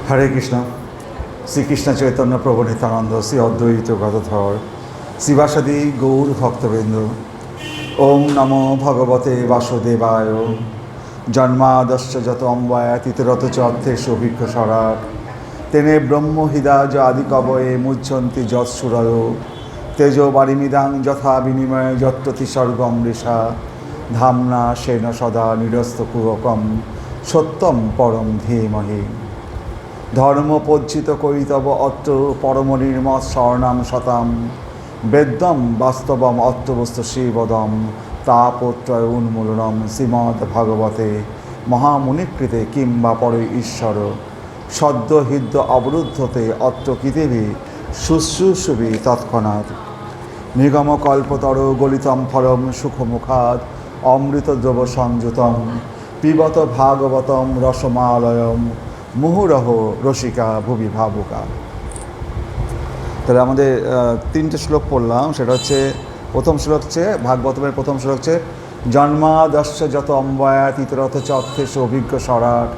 হরে কৃষ্ণ। শ্রীকৃষ্ণ চৈতন্য প্রভু নিত্যানন্দ, শ্রী অদ্বৈত গদাধর, শিবাসাদি গৌর ভক্তবৃন্দ। ওম নমো ভগবতে বাসুদেবায়। জন্মাদশ্চ যত অম্বায় তিতরত চ অর্থেষু অভিজ্ঞ স্বরাট। তেনে ব্রহ্ম হৃদয় আদি কবয়ে মুচ্ছন্তি যৎসুরয়। তেজো বারিমিদাং যথা বিনিময় যত্রতি স্বর্গমৃষা। ধাম্না সেন সদা নিরস্তকুহকম সত্যম পরম ধীমহি। ধর্মপজ্জিত কৈতব অত্র পরম নির্মৎ স্বর্ণাম শতাম। বেদ্যম বাস্তবম অত্রবস্তু শিবদম তাপত্রয় উন্মূলনম শ্রীমদ্ ভাগবতে মহামুনিকৃতে কিংবা পরে ঈশ্বর। সদ্য হৃদ্য অবরুদ্ধতে অত্র কৃতিভি শুশ্রূষুভি তৎক্ষণাৎ। নিগমকল্পতর গলিতম ফলম সুখমুখাৎ অমৃতদ্রব সংযুতম পিবত ভাগবতম রসমালয়ম মুহুরহ রসিকা ভুবি ভাবুকা। তাহলে আমাদের তিনটে শ্লোক পড়লাম। সেটা হচ্ছে প্রথম শ্লোক হচ্ছে ভাগবতমের প্রথম শ্লোক হচ্ছে জন্মাদশ্চ যত অম্বয়া তিতরথ চর্থেষু অভিজ্ঞ স্বরাট।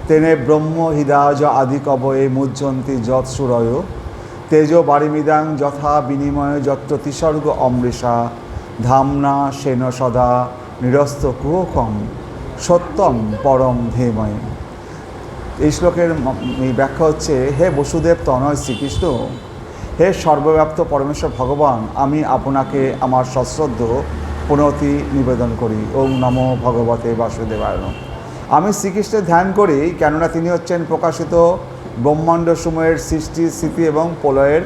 তেনে ব্রহ্ম হৃদয় আদি কবয়ে মুজ্জন্তি যৎসুরয়। তেজ বারিমিদাং যথা বিনিময় যত্র তিসর্গ অমৃষা। ধাম্না সেন সদা নিরস্ত কুহকম সত্যম পরম ধীমহি। এই শ্লোকের ব্যাখ্যা হচ্ছে, হে বসুদেব তনয় শ্রীকৃষ্ণ, হে সর্বব্যাপ্ত পরমেশ্বর ভগবান, আমি আপনাকে আমার সশ্রদ্ধ প্রণতি নিবেদন করি। ওম নমো ভগবতে বাসুদেবায়। আমি শ্রীকৃষ্ণের ধ্যান করি, কেননা তিনি হচ্ছেন প্রকাশিত ব্রহ্মাণ্ড সমূহের সৃষ্টি স্থিতি এবং প্রলয়ের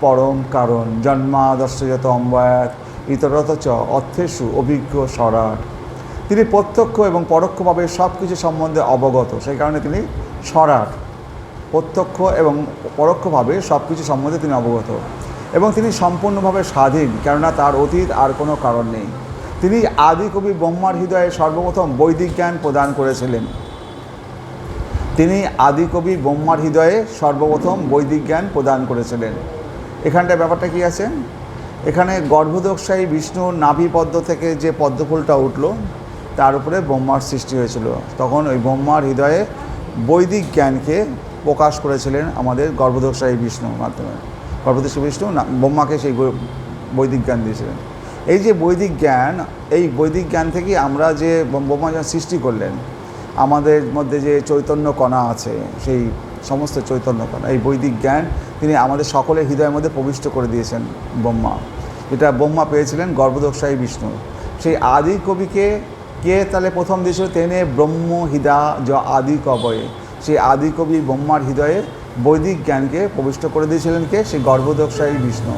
পরম কারণ। জন্মাদর্শযত অম্বায়াত ইতরত চ অর্থেষু অভিজ্ঞ স্বরাট। তিনি প্রত্যক্ষ এবং পরোক্ষভাবে সব কিছু সম্বন্ধে অবগত, সেই কারণে তিনি স্বরাট। প্রত্যক্ষ এবং পরোক্ষভাবে সব কিছু সম্বন্ধে তিনি অবগত এবং তিনি সম্পূর্ণভাবে স্বাধীন, কেননা তার অতীত আর কোনো কারণ নেই। তিনি আদিকবি ব্রহ্মার হৃদয়ে সর্বপ্রথম বৈদিক জ্ঞান প্রদান করেছিলেন। তিনি আদিকবি ব্রহ্মার হৃদয়ে সর্বপ্রথম বৈদিক জ্ঞান প্রদান করেছিলেন। এখানটায় ব্যাপারটা কী আছে, এখানে গর্ভদোষায়ী বিষ্ণুর নাভিপদ্ম থেকে যে পদ্মফুলটা উঠল তার উপরে ব্রহ্মার সৃষ্টি হয়েছিল। তখন ওই ব্রহ্মার হৃদয়ে বৈদিক জ্ঞানকে প্রকাশ করেছিলেন আমাদের গর্ভদোষায়ী বিষ্ণুর মাধ্যমে। গর্ভদোষায়ী বিষ্ণু ব্রহ্মাকে সেই বৈদিক জ্ঞান দিয়েছিলেন। এই যে বৈদিক জ্ঞান, এই বৈদিক জ্ঞান থেকেই আমরা যে ব্রহ্মা যখন সৃষ্টি করলেন, আমাদের মধ্যে যে চৈতন্য কণা আছে, সেই সমস্ত চৈতন্য কণা, এই বৈদিক জ্ঞান তিনি আমাদের সকলের হৃদয়ের মধ্যে প্রবিষ্ট করে দিয়েছেন ব্রহ্মা। এটা ব্রহ্মা পেয়েছিলেন গর্ভদোষায়ী বিষ্ণু। সেই আদি কবিকে কে তাহলে প্রথম দিয়েছিল? তেনে ব্রহ্ম হৃদয় আদি কবয়ে। সেই আদি কবি ব্রহ্মার হৃদয়ে বৈদিক জ্ঞানকে প্রবিষ্ট করে দিয়েছিলেন কে? সেই গর্ভদোষায়ী বিষ্ণু।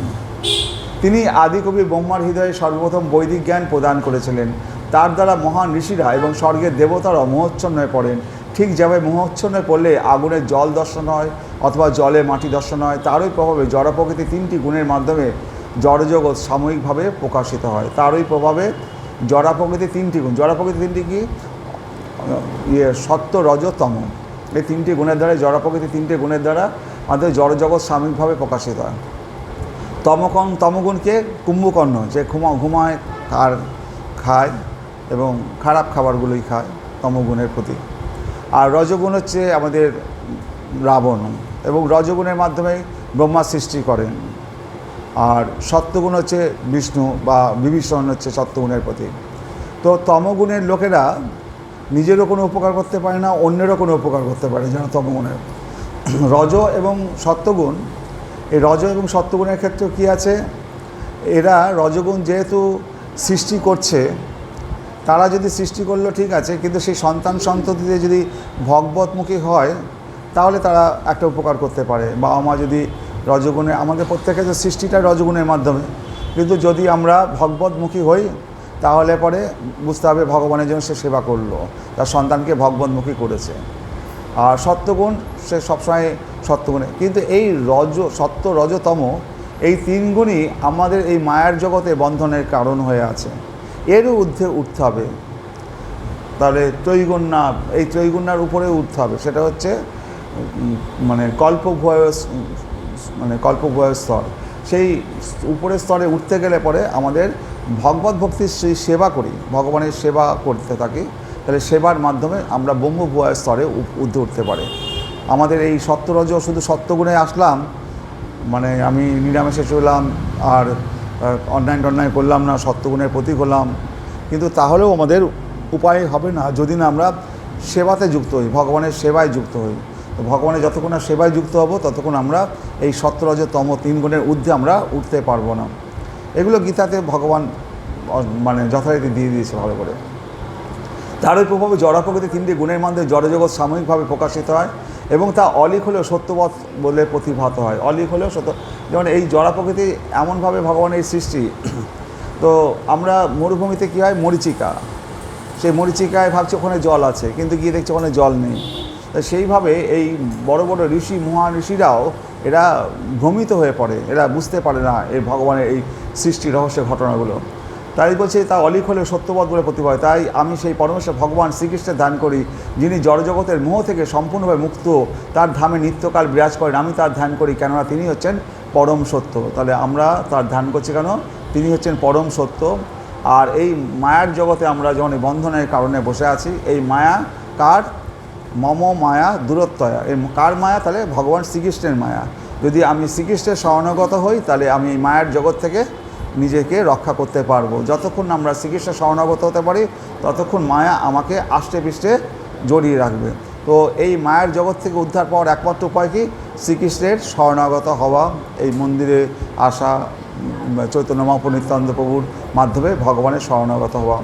তিনি আদিকবি ব্রহ্মার হৃদয়ে সর্বপ্রথম বৈদিক জ্ঞান প্রদান করেছিলেন। তার দ্বারা মহান ঋষিরা এবং স্বর্গের দেবতারাও মোহচ্ছন্ন হয়ে পড়েন। ঠিক যেভাবে মোহচ্ছন্ন হয়ে পড়লে আগুনের জল দর্শন হয় অথবা জলে মাটি দর্শন হয়, তারই প্রভাবে জড় প্রকৃতি তিনটি গুণের মাধ্যমে জড়জগৎ সাময়িকভাবে প্রকাশিত হয়। তারই প্রভাবে জড় প্রকৃতি তিনটি গুণ। জড় প্রকৃতি তিনটি কি? সত্য, রজ, তম। এই তিনটি গুণের দ্বারা, জড় প্রকৃতি তিনটি গুণের দ্বারা আমাদের জড়জগৎ সাময়িকভাবে প্রকাশিত হয়। তমগুণকে কুম্ভকর্ণ, যে ঘুমায় আর খায় এবং খারাপ খাবারগুলোই খায়, তমগুণের প্রতি। আর রজগুণ হচ্ছে আমাদের রাবণ, এবং রজগুণের মাধ্যমে ব্রহ্মা সৃষ্টি করেন। আর সত্যগুণ হচ্ছে বিষ্ণু বা বিভীষণ হচ্ছে সত্যগুণের প্রতি। তো তমগুণের লোকেরা নিজেরও কোনো উপকার করতে পারে না, অন্যেরও কোনো উপকার করতে পারে যেন তমগুণের। রজ এবং সত্যগুণ, এই রজ এবং সত্যগুণের ক্ষেত্রে কী আছে, এরা রজগুণ যেহেতু সৃষ্টি করছে, তারা যদি সৃষ্টি করলো ঠিক আছে, কিন্তু সেই সন্তান সন্ততিতে যদি ভগবতমুখী হয় তাহলে তারা একটা উপকার করতে পারে। বাবা মা যদি রজগুণে, আমাদের প্রত্যেকের সৃষ্টিটা রজগুণের মাধ্যমে, কিন্তু যদি আমরা ভগবতমুখী হই তাহলে পরে বুঝতে হবে ভগবানের জন্য সে সেবা করলো, তার সন্তানকে ভগবতমুখী করেছে। আর সত্যগুণ, সে সবসময় সত্যগুণে, কিন্তু এই সত্য, রজতম, এই তিন গুণই আমাদের এই মায়ার জগতে বন্ধনের কারণ হয়ে আছে। এরও ঊর্ধ্বে উঠতে হবে, তাহলে ত্রৈগুণ্যা, এই ত্রৈগুণ্যার উপরে উঠতে হবে। সেটা হচ্ছে কল্পভূয় স্তর। সেই উপরের স্তরে উঠতে গেলে পরে আমাদের ভগবত ভক্তির সেই সেবা করি, ভগবানের সেবা করতে থাকি, তাহলে সেবার মাধ্যমে আমরা ব্রহ্মভূয় স্তরে ঊর্ধ্বে উঠতে পারি। আমাদের এই সত্যরজ শুধু সত্যগুণে আসলাম, মানে আমি নিরামিষে চললাম আর অন্যায় করলাম না, সত্যগুণের প্রতীক হলাম, কিন্তু তাহলেও আমাদের উপায় হবে না যদি না আমরা সেবাতে যুক্ত হই, ভগবানের সেবায় যুক্ত হই। তো ভগবানের যতক্ষণ না সেবায় যুক্ত হব ততক্ষণ আমরা এই সত্যরজ তম 3 গুণের ঊর্ধ্বে আমরা উঠতে পারবো না। এগুলো গীতাতে ভগবান মানে যথারীতি দিয়ে দিয়েছে ভালো করে। তারই প্রভাবে জড় প্রকৃতি 3টি গুণের মধ্যে জড়জগৎ সাময়িকভাবে প্রকাশিত হয় এবং তা অলিক হলেও সত্যবৎ বলে প্রতিভাত হয়। অলিক হলেও সত্য, যেমন এই জড় প্রকৃতি এমনভাবে ভগবানের এই সৃষ্টি। তো আমরা মরুভূমিতে কী হয়, মরীচিকা, সেই মরীচিকায় ভাবছি ওখানে জল আছে, কিন্তু গিয়ে দেখছি ওখানে জল নেই। তো সেইভাবে এই বড় বড় ঋষি মহান ঋষিরাও এরা ভ্রমিত হয়ে পড়ে, এরা বুঝতে পারে না এই ভগবানের এই সৃষ্টি রহস্যের ঘটনাগুলো। তাই বলছে তা অলিক হলে সত্যবৎ বলে প্রতিভা হয়। তাই আমি সেই পরমেশ্বর ভগবান শ্রীকৃষ্ণের ধ্যান করি, যিনি জড়জগতের মোহ থেকে সম্পূর্ণভাবে মুক্ত, তার ধামে নিত্যকাল বিরাজ করেন। আমি তার ধ্যান করি, কেননা তিনি হচ্ছেন পরম সত্য। তাহলে আমরা তার ধ্যান করছি কেন? তিনি হচ্ছেন পরম সত্য। আর এই মায়ার জগতে আমরা যখন এই বন্ধনের কারণে বসে আছি, এই মায়া কার? মম মায়া দূরত্বয়া। এই কার মায়া? তাহলে ভগবান শ্রীকৃষ্ণের মায়া। যদি আমি শ্রীকৃষ্ণের শরণাগত হই তাহলে আমি এই মায়ার জগৎ থেকে নিজেকে রক্ষা করতে পারবো। যতক্ষণ আমরা শ্রীকৃষ্ণের শরণাগত হতে পারি ততক্ষণ মায়া আমাকে আষ্টে পৃষ্ঠে জড়িয়ে রাখবে। তো এই মায়ার জগৎ থেকে উদ্ধার পাওয়ার একমাত্র উপায় কি? শ্রীকৃষ্ণের শরণাগত হওয়া, এই মন্দিরে আসা, চৈতন্য মহাপ্রভু নিত্যানন্দ প্রভুর মাধ্যমে ভগবানের শরণাগত হওয়া।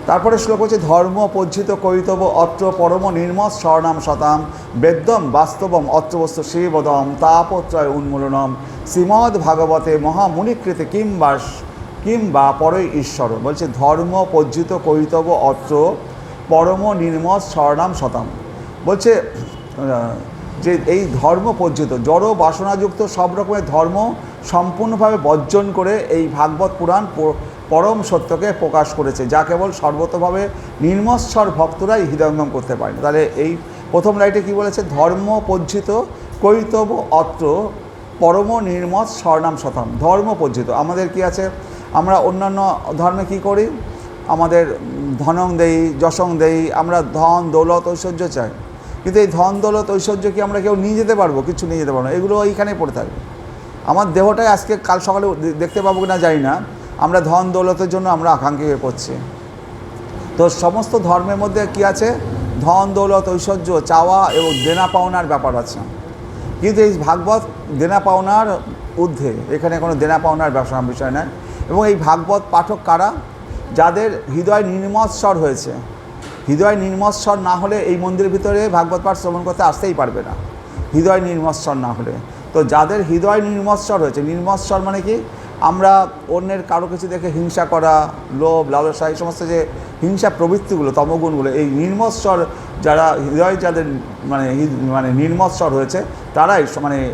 তারপরে শ্লোক হচ্ছে ধর্ম পজ্জিত করিতব্য অত্র পরম নির্মৎ শরণাম শতাম বেদ্যম বাস্তবম অত্রবস্তু শিবদম তাপত্রয় উন্মূলনম শ্রীমদ্ ভাগবতে মহামুনিকৃতে কিংবা পরই ঈশ্বর। বলছে ধর্ম পজ্জিত করিতব্য অত্র পরম নির্মৎ শরণাম শতাম। বলছে যে এই ধর্ম পজ্জিত জড় বাসনাযুক্ত সব রকমের ধর্ম সম্পূর্ণভাবে বর্জন করে এই ভাগবত পুরাণ পরম সত্যকে প্রকাশ করেছে, যা কেবল সর্বতভাবে নির্মৎসর ভক্তরাই হৃদয়ঙ্গম করতে পারে। তাহলে এই প্রথম লাইটে কি বলেছে? ধর্ম পজ্জিত কৈতব অত্র পরম নির্মৎ শরণাম শতাম। ধর্ম পজ্জিত আমাদের কি আছে? আমরা অন্যান্য ধর্মে কি করি? আমাদের ধনং দেই, যশং দেই, আমরা ধন দৌলত ঐশ্বর্য চাই, কিন্তু এই ধন দৌলত ঐশ্বর্য কি আমরা কেউ নিয়ে যেতে পারবো? কিছু নিয়ে যেতে পারবো না, এগুলো এইখানেই পড়ে থাকবে। আমার দেহটাই আজকে কাল সকালে দেখতে পাবো কিনা জানি না, আমরা ধন দৌলতের জন্য আমরা আকাঙ্ক্ষী হয়ে পড়ছি। তো সমস্ত ধর্মের মধ্যে কি আছে? ধন দৌলত ঐশ্বর্য চাওয়া এবং দেনা পাওনার ব্যাপার আছে। কিন্তু এই ভাগবত দেনা পাওনার ঊর্ধ্বে, এখানে কোনো দেনা পাওনার বিষয় নয়। এবং এই ভাগবত পাঠক কারা? যাদের হৃদয় নির্মৎসর হয়েছে। হৃদয় নির্মৎসর না হলে এই মন্দিরের ভিতরে ভাগবত পাঠ শ্রবণ করতে আসতেই পারবে না, হৃদয় নির্মৎসর না হলে। তো যাদের হৃদয় নির্মৎসর হয়েছে, নির্মৎসর মানে কি? আমরা অন্যের কারো কিছু দেখে হিংসা করা, লোভ লালসা, এই সমস্ত যে হিংসা প্রবৃত্তিগুলো, তমগুণগুলো, এই নির্মৎসর যারা হৃদয় যাদের মানে নির্মৎসর হয়েছে তারাই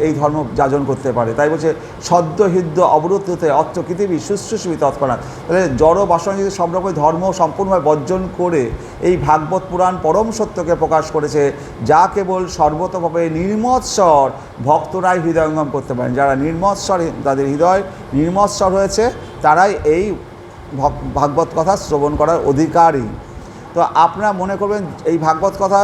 এই ধর্ম যাজন করতে পারে। তাই বলছে সদ্য হৃদ্য অবরুদ্ধতে অত্র পৃথিবী শুশ্রূষিত তৎক্ষণাৎ। তাহলে জড় বাসনা যদি সব রকমের ধর্ম সম্পূর্ণভাবে বর্জন করে এই ভাগবত পুরাণ পরম সত্যকে প্রকাশ করেছে, যা কেবল সর্বতভাবে নির্মৎসর ভক্তরাই হৃদয়ঙ্গম করতে পারেন। যারা নির্মৎসর, তাদের হৃদয় নির্মৎসর হয়েছে, তারাই এই ভাগবত কথা শ্রবণ করার অধিকারী। তো আপনারা মনে করবেন এই ভাগবত কথা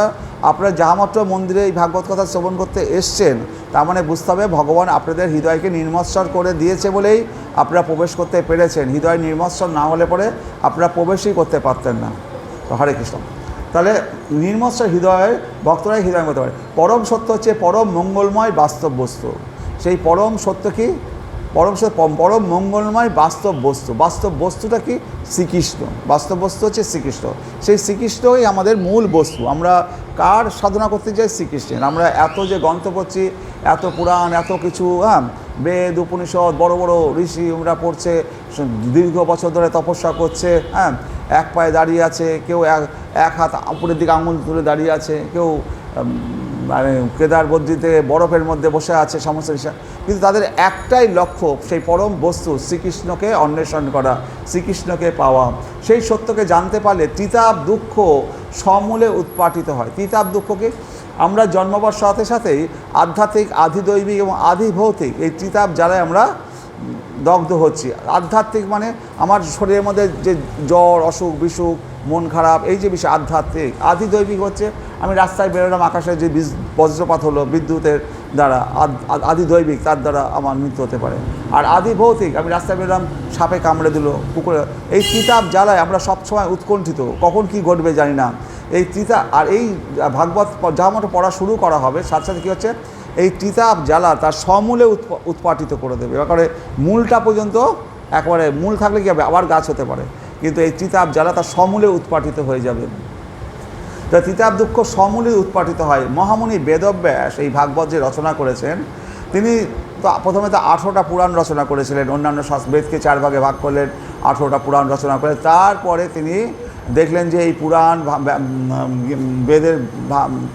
আপনারা যাহামাত্র মন্দিরে এই ভাগবত কথা শ্রবণ করতে এসছেন, তার মানে বুঝতে হবে ভগবান আপনাদের হৃদয়কে নির্মৎসর করে দিয়েছে বলেই আপনারা প্রবেশ করতে পেরেছেন। হৃদয় নির্মৎসর না হলে পরে আপনারা প্রবেশই করতে পারতেন না। তো হরে কৃষ্ণ। তাহলে নির্মৎসর হৃদয়ে ভক্তরাই হৃদয় করতে পারে। পরম সত্য হচ্ছে পরম মঙ্গলময় বাস্তব বস্তু। সেই পরম সত্য কি? পরম মঙ্গলময় বাস্তব বস্তু। বাস্তব বস্তুটা কি? শ্রীকৃষ্ণ। বাস্তব বস্তু হচ্ছে শ্রীকৃষ্ণ। সেই শ্রীকৃষ্ণই আমাদের মূল বস্তু। আমরা কার সাধনা করতে চাই? শ্রীকৃষ্ণের। আমরা এত যে গ্রন্থ পড়ছি, এত পুরাণ, এত কিছু, বেদ উপনিষদ, বড় বড় ঋষি আমরা পড়ছে, দীর্ঘ বছর ধরে তপস্যা করছে, এক পায়ে দাঁড়িয়ে আছে, কেউ এক হাত উপরের দিকে আঙুল তুলে দাঁড়িয়ে আছে, কেউ কেদার বদ্রীতে বরফের মধ্যে বসে আছে সমস্ত বিষয়, কিন্তু তাদের একটাই লক্ষ্য সেই পরম বস্তু শ্রীকৃষ্ণকে অন্বেষণ করা, শ্রীকৃষ্ণকে পাওয়া। সেই সত্যকে জানতে পারলে ত্রিতাপ দুঃখ সমূলে উৎপাটিত হয়। ত্রিতাপ দুঃখকে আমরা জন্মাবার সাথে সাথেই আধ্যাত্মিক, আধিদৈবিক এবং আধিভৌতিক এই ত্রিতাপ জ্বালায় আমরা দগ্ধ হচ্ছি। আধ্যাত্মিক মানে আমার শরীরের মধ্যে যে জ্বর, অসুখ বিসুখ, মন খারাপ, এই যে বিষয় আধ্যাত্মিক। আদিদৈবিক হচ্ছে আমি রাস্তায় বেরোলাম, আকাশে যে বজ্রপাত হলো বিদ্যুতের দ্বারা, আদিদৈবিক, তার দ্বারা আমার মৃত্যু হতে পারে। আর আদি ভৌতিক, আমি রাস্তায় বেরোলাম, সাপে কামড়ে দিল, পুকুরে। এই তিতাব জ্বালায় আমরা সবসময় উৎকণ্ঠিত, কখন কি ঘটবে জানি না। এই তিতা আর এই ভাগবত যা মতো পড়া শুরু করা হবে, সাথে সাথে কী হচ্ছে, এই তিতাব জ্বালা তার সমূলে উৎপাটিত করে দেবে। এবারে মূলটা পর্যন্ত একবারে, মূল থাকলে কী হবে, আবার গাছ হতে পারে, কিন্তু এই তিতাব জ্বালা তার সমূলে উৎপাটিত হয়ে যাবে। তা তিতাব দুঃখ সমূলে উৎপাটিত হয়। মহামুনি বেদব্যাস এই ভাগবত যে রচনা করেছেন, তিনি তো প্রথমে তো 18টা পুরাণ রচনা করেছিলেন, অন্যান্য বেদকে 4 ভাগে ভাগ করলেন, 18টা পুরাণ রচনা করে। তারপরে তিনি দেখলেন যে এই পুরাণ বেদের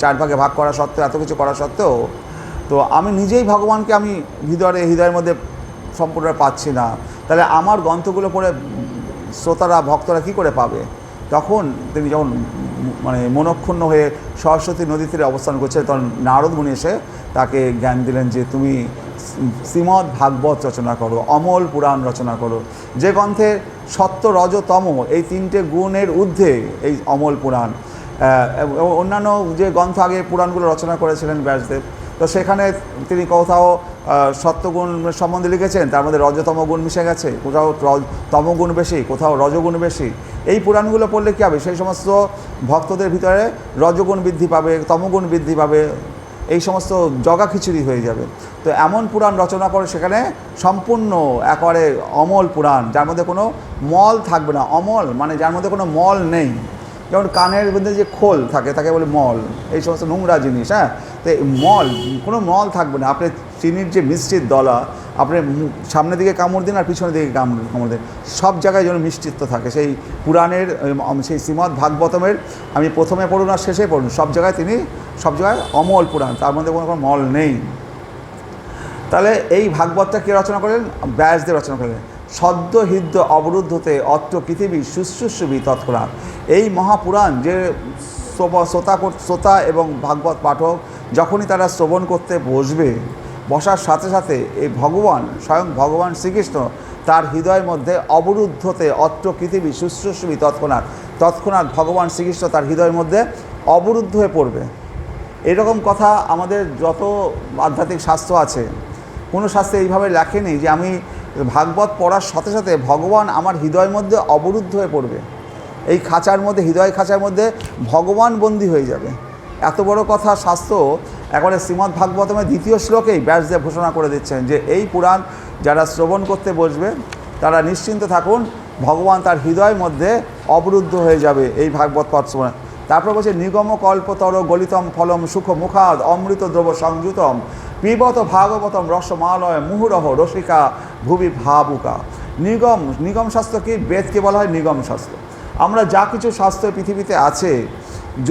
4 ভাগে ভাগ করা সত্ত্বেও, এত কিছু করা সত্ত্বেও, তো আমি নিজেই ভগবানকে আমি হৃদয়ের মধ্যে সম্পূর্ণ পাচ্ছি না, তাহলে আমার গ্রন্থগুলো পড়ে শ্রোতারা, ভক্তরা কী করে পাবে? তখন তিনি যখন মানে মনক্ষুণ্ণ হয়ে সরস্বতী নদী তীরে অবস্থান করছে, তখন নারদ মুনি এসে তাকে জ্ঞান দিলেন যে তুমি শ্রীমদ্ ভাগবত রচনা করো, অমল পুরাণ রচনা করো, যে গ্রন্থের সত্য রজ তম এই 3টে গুণের ঊর্ধ্বে এই অমল পুরাণ। অন্যান্য যে গ্রন্থ আগে পুরাণগুলো রচনা করেছিলেন ব্যাসদেব, তো সেখানে তিনি কোথাও সত্যগুণ সম্বন্ধে লিখেছেন, তার মধ্যে রজতম গুণ মিশে গেছে, কোথাও তমগুণ বেশি, কোথাও রজগুণ বেশি। এই পুরাণগুলো পড়লে কী হবে, সেই সমস্ত ভক্তদের ভিতরে রজগুণ বৃদ্ধি পাবে, তমগুণ বৃদ্ধি পাবে, এই সমস্ত জগা খিচুড়ি হয়ে যাবে। তো এমন পুরাণ রচনা করে সেখানে সম্পূর্ণ একেবারে অমল পুরাণ, যার মধ্যে কোনো মল থাকবে না। অমল মানে যার মধ্যে কোনো মল নেই। যেমন কানের মধ্যে যে খোল থাকে তাকে বলে মল, এই সমস্ত নোংরা জিনিস। হ্যাঁ, তো মল, কোনো মল থাকবে না। আপনি চিনির যে মিষ্টির দলা, আপনি সামনের দিকে কামড় দিন আর পিছনের দিকে কামড় দিন, সব জায়গায় যেন মিষ্টিত্ব থাকে। সেই পুরাণের, সেই শ্রীমদ্ ভাগবতমের আমি প্রথমে পড়ুন আর শেষে পড়ুন, সব জায়গায় তিনি সব জায়গায় অমল পুরাণ, তার মধ্যে কোনো মল নেই। তাহলে এই ভাগবতটা কে রচনা করলেন? ব্যাসদেব রচনা করলেন। সদ্য হৃদ্য অবরুদ্ধতে অত্র পৃথিবী শুশ্রূষবি তৎক্ষণাৎ। এই মহাপুরাণ যে শ্রোতা এবং ভাগবত পাঠক যখনই তারা শ্রবণ করতে বসবে, বসার সাথে সাথে এই ভগবান, স্বয়ং ভগবান শ্রীকৃষ্ণ তার হৃদয়ের মধ্যে অবরুদ্ধতে অত্র পৃথিবী শুশ্রূষবি তৎক্ষণাৎ ভগবান শ্রীকৃষ্ণ তার হৃদয়ের মধ্যে অবরুদ্ধ হয়ে পড়বে। এরকম কথা আমাদের যত আধ্যাত্মিক শাস্ত্র আছে, কোনো শাস্ত্রে এইভাবে লেখেনি যে আমি ভাগবত পড়ার সাথে সাথে ভগবান আমার হৃদয়ের মধ্যে অবরুদ্ধ হয়ে পড়বে, এই খাঁচার মধ্যে, হৃদয় খাঁচার মধ্যে ভগবান বন্দী হয়ে যাবে। এত বড় কথা শাস্ত্র একবারে শ্রীমদ্ ভাগবতমের 2য় শ্লোকেই ব্যাসদেব ঘোষণা করে দিচ্ছেন যে এই পুরাণ যারা শ্রবণ করতে বসবে তারা নিশ্চিন্ত থাকুন, ভগবান তার হৃদয়ের মধ্যে অবরুদ্ধ হয়ে যাবে এই ভাগবত পাঠ শ্রবণ। তারপর বলছে নিগম কল্পতর গলিতম ফলম সুখ মুখাদ অমৃত দ্রব সংযুতম পিবত ভাগবতম রসমালয় মুহুরহ রসিকা ভুবি ভাবুকা। নিগম শাস্ত্র কি? বেদকে বলা হয় নিগম শাস্ত্র। আমরা যা কিছু শাস্ত্র পৃথিবীতে আছে,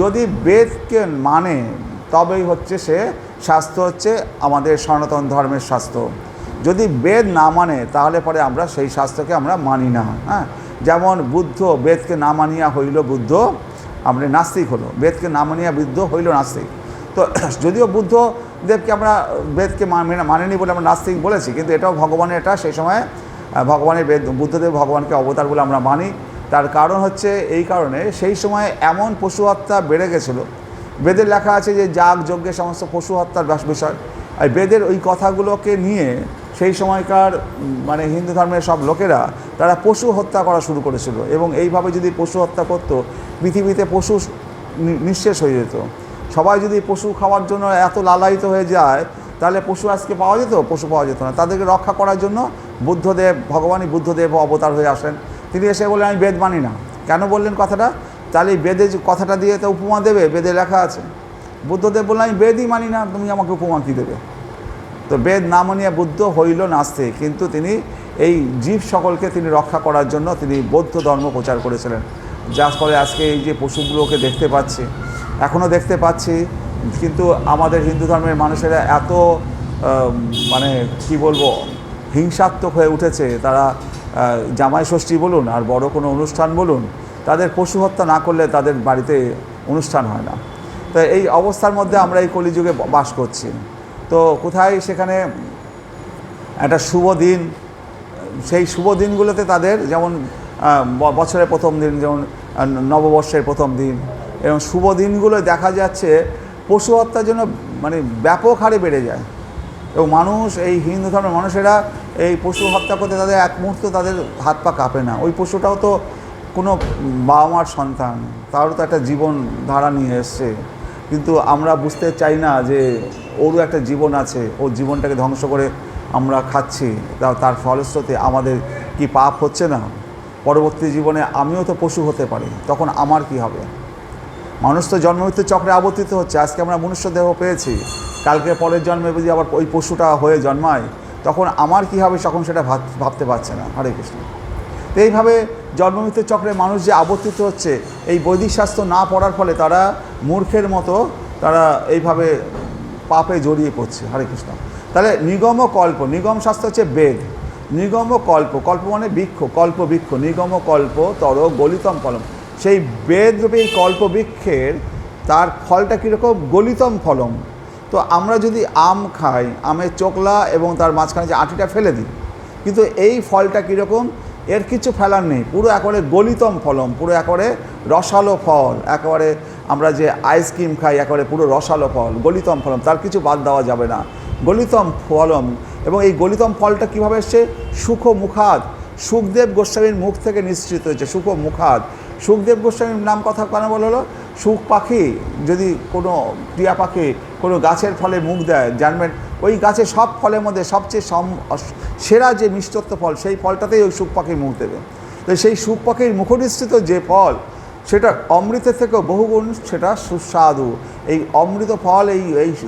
যদি বেদকে মানে তবেই হচ্ছে সে শাস্ত্র, হচ্ছে আমাদের সনাতন ধর্মের শাস্ত্র। যদি বেদ না মানে তাহলে পরে আমরা সেই শাস্ত্রকে আমরা মানি না। হ্যাঁ, যেমন বুদ্ধ বেদকে না মানিয়া হইল বুদ্ধ, আমরা নাস্তিক হলো, বেদকে না মানিয়া বুদ্ধ হইল নাস্তিক। তো যদিও বুদ্ধদেবকে আমরা বেদকে মানেনি বলে আমরা নাস্তিক বলেছি, কিন্তু এটাও ভগবানের, এটা সেই সময় ভগবানের বুদ্ধদেব ভগবানকে অবতার বলে আমরা মানি। তার কারণ হচ্ছে এই কারণে, সেই সময় এমন পশু হত্যা বেড়ে গেছিলো। বেদের লেখা আছে যে যাগ যজ্ঞে সমস্ত পশু হত্যার বিষয়, আর বেদের ওই কথাগুলোকে নিয়ে সেই সময়কার মানে হিন্দু ধর্মের সব লোকেরা তারা পশু হত্যা করা শুরু করেছিল। এবং এইভাবে যদি পশু হত্যা করতো, পৃথিবীতে পশু নিঃশেষ হয়ে যেত। সবাই যদি পশু খাওয়ার জন্য এত লালায়িত হয়ে যায়, তাহলে পশু আজকে পাওয়া যেত? পশু পাওয়া যেত না। তাদেরকে রক্ষা করার জন্য বুদ্ধদেব, ভগবানই বুদ্ধদেব অবতার হয়ে আসেন। তিনি এসে বললেন আমি বেদ মানি না। কেন বললেন কথাটা? তাহলে বেদে কথাটা দিয়ে তো উপমা দেবে, বেদে লেখা আছে। বুদ্ধদেব বললেন আমি বেদই মানি না, তুমি আমাকে উপমা কী দেবে? তো বেদ না মানিয়া বুদ্ধ হইল নাস্তিক, কিন্তু তিনি এই জীব সকলকে তিনি রক্ষা করার জন্য তিনি বৌদ্ধ ধর্ম প্রচার করেছিলেন। যার ফলে আজকে এই যে পশুগুলোকে দেখতে পাচ্ছি, এখনও দেখতে পাচ্ছি, কিন্তু আমাদের হিন্দু ধর্মের মানুষেরা এত মানে কি বলবো, হিংসাত্মক হয়ে উঠেছে। তারা জামাই ষষ্ঠী বলুন আর বড় কোনো অনুষ্ঠান বলুন, তাদের পশু হত্যা না করলে তাদের বাড়িতে অনুষ্ঠান হয় না। তো এই অবস্থার মধ্যে আমরা এই কলিযুগে বাস করছি। তো কোথায় সেখানে একটা শুভ দিন সেই শুভ দিনগুলোতে তাদের যেমন বছরের প্রথম দিন, যেমন নববর্ষের প্রথম দিন, এবং শুভ দিনগুলো দেখা যাচ্ছে পশু হত্যার জন্য মানে ব্যাপক হারে বেড়ে যায়। এবং মানুষ, এই হিন্দু ধর্মের মানুষেরা এই পশু হত্যা করতে তাদের এক মুহূর্ত তাদের হাত পা কাঁপে না। ওই পশুটাও তো কোনো বাবা মার সন্তান, তারও তো একটা জীবন ধারা নিয়ে এসছে, কিন্তু আমরা বুঝতে চাই না যে ওরও একটা জীবন আছে, ওর জীবনটাকে ধ্বংস করে আমরা খাচ্ছি। তার ফলশ্রুতি আমাদের কি পাপ হচ্ছে না? পরবর্তী জীবনে আমিও তো পশু হতে পারি, তখন আমার কি হবে? মানুষ তো জন্মমৃত্যুর চক্রে আবর্তিত হচ্ছে। আজকে আমরা মনুষ্য দেহ পেয়েছি, কালকে পরের জন্মে যদি আবার ওই পশুটা হয়ে জন্মায়, তখন আমার কি হবে? তখন সেটা ভাবতে পারছে না। হরে কৃষ্ণ। তো এইভাবে জন্মমৃত্যুর চক্রে মানুষ যে আবর্তিত হচ্ছে, এই বৈদিক শাস্ত্র না পড়ার ফলে তারা মূর্খের মতো তারা এইভাবে পাপে জড়িয়ে পড়ছে। হরে কৃষ্ণ। তাহলে নিগম কল্প, নিগম শাস্ত্র হচ্ছে বেদ, নিগম কল্প, কল্প মানে বৃক্ষ, কল্প বৃক্ষ, নিগম কল্প তর গলিতম ফলম। সেই বেদরূপী কল্প বৃক্ষের তার ফলটা কীরকম? গলিতম ফলম। তো আমরা যদি আম খাই, আমের চোকলা এবং তার মাঝখানে যে আটিটা ফেলে দিই, কিন্তু এই ফলটা কীরকম? এর কিছু ফেলার নেই, পুরো একেবারে গলিতম ফলম, পুরো একেবারে রসালো ফল। একেবারে আমরা যে আইসক্রিম খাই, একেবারে পুরো রসালো ফল, গলিতম ফলম, তার কিছু বাদ দেওয়া যাবে না, গলিতম ফলম। এবং এই গলিতম ফলটা কীভাবে এসছে? সুখ মুখাদ, সুখদেব গোস্বামীর মুখ থেকে নিঃসৃত হয়েছে। সুখ মুখাদ, সুখদেব গোস্বামীর নাম কথা কেন বলা হলো? সুখ পাখি যদি কোনো টিয়া পাখি কোনো গাছের ফলে মুখ দেয়, জানবেন ওই গাছের সব ফলের মধ্যে সবচেয়ে সেরা যে মিষ্টত্ব ফল, সেই ফলটাতেই ওই সুখ পাখি মুখ দেবে। তো সেই সুখ পাখির মুখনিসৃত যে ফল, সেটা অমৃতের থেকেও বহুগুণ সেটা সুস্বাদু। এই অমৃত ফল,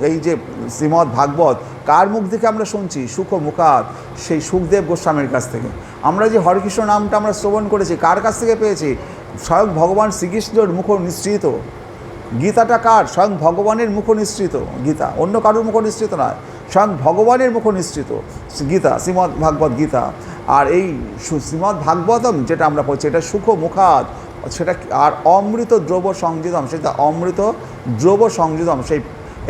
এই যে শ্রীমদ্ ভাগবত কার মুখ থেকে আমরা শুনছি? সুখ মুখাত, সেই সুখদেব গোস্বামীর কাছ থেকে। আমরা যে হরেকৃষ্ণ নামটা আমরা শ্রবণ করেছি, কার কাছ থেকে পেয়েছি? স্বয়ং ভগবান শ্রীকৃষ্ণের মুখ নিঃসৃত। গীতাটা কার? স্বয়ং ভগবানের মুখ নিঃসৃত গীতা, অন্য কারোর মুখ নিঃসৃত নয়, স্বয়ং ভগবানের মুখ নিঃসৃত গীতা, শ্রীমদ্ ভাগবত গীতা। আর এই শ্রীমদ্ ভাগবতম যেটা আমরা পড়ছি, এটা সুখ মুখাত, সেটা আর অমৃত দ্রব্য সংযুতম, সেটা অমৃত দ্রব্য সংযুতম।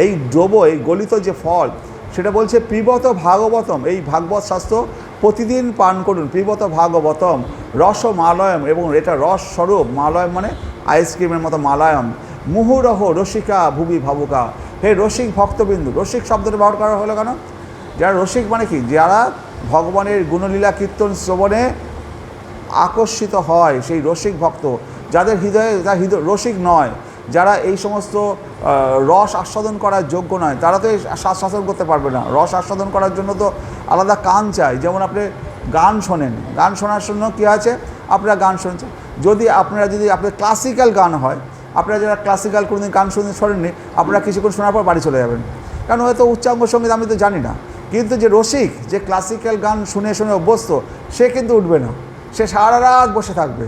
এই দ্রব্য, এই গলিত যে ফল, সেটা বলছে পিবত ভাগবতম। এই ভাগবত শাস্ত্র প্রতিদিন পান করুন। পিবত ভাগবতম রস মালয়ম, এবং এটা রস স্বরূপ। মালয়ম মানে আইসক্রিমের মতো মালয়ম। মুহুরহ রসিকা ভুবি ভাবুকা। হে রসিক ভক্তবিন্দু, রসিক শব্দটা ব্যবহার করা হলো কেন? যারা রসিক মানে কি? যারা ভগবানের গুণলীলা কীর্তন শ্রবণে আকর্ষিত হয়, সেই রসিক ভক্ত। যাদের হৃদয়ে রসিক নয়, যারা এই সমস্ত রস আস্বাদন করার যোগ্য নয়, তারা তো এই আস্বাদন করতে পারবে না। রস আস্বাদন করার জন্য তো আলাদা কান চাই। যেমন আপনি গান শোনেন, গান শোনার জন্য কী আছে? আপনারা গান শুনছেন। যদি আপনার ক্লাসিক্যাল গান হয়, আপনারা যারা ক্লাসিক্যাল কোনোদিন গান শোনেননি, আপনারা কিছুক্ষণ শোনার পর বাড়ি চলে যাবেন, কারণ হয়তো উচ্চাঙ্গ সঙ্গীত আমি তো জানি না। কিন্তু যে রসিক, যে ক্লাসিক্যাল গান শুনে শুনে অভ্যস্ত, সে কিন্তু উঠবে না, সে সারা রাত বসে থাকবে।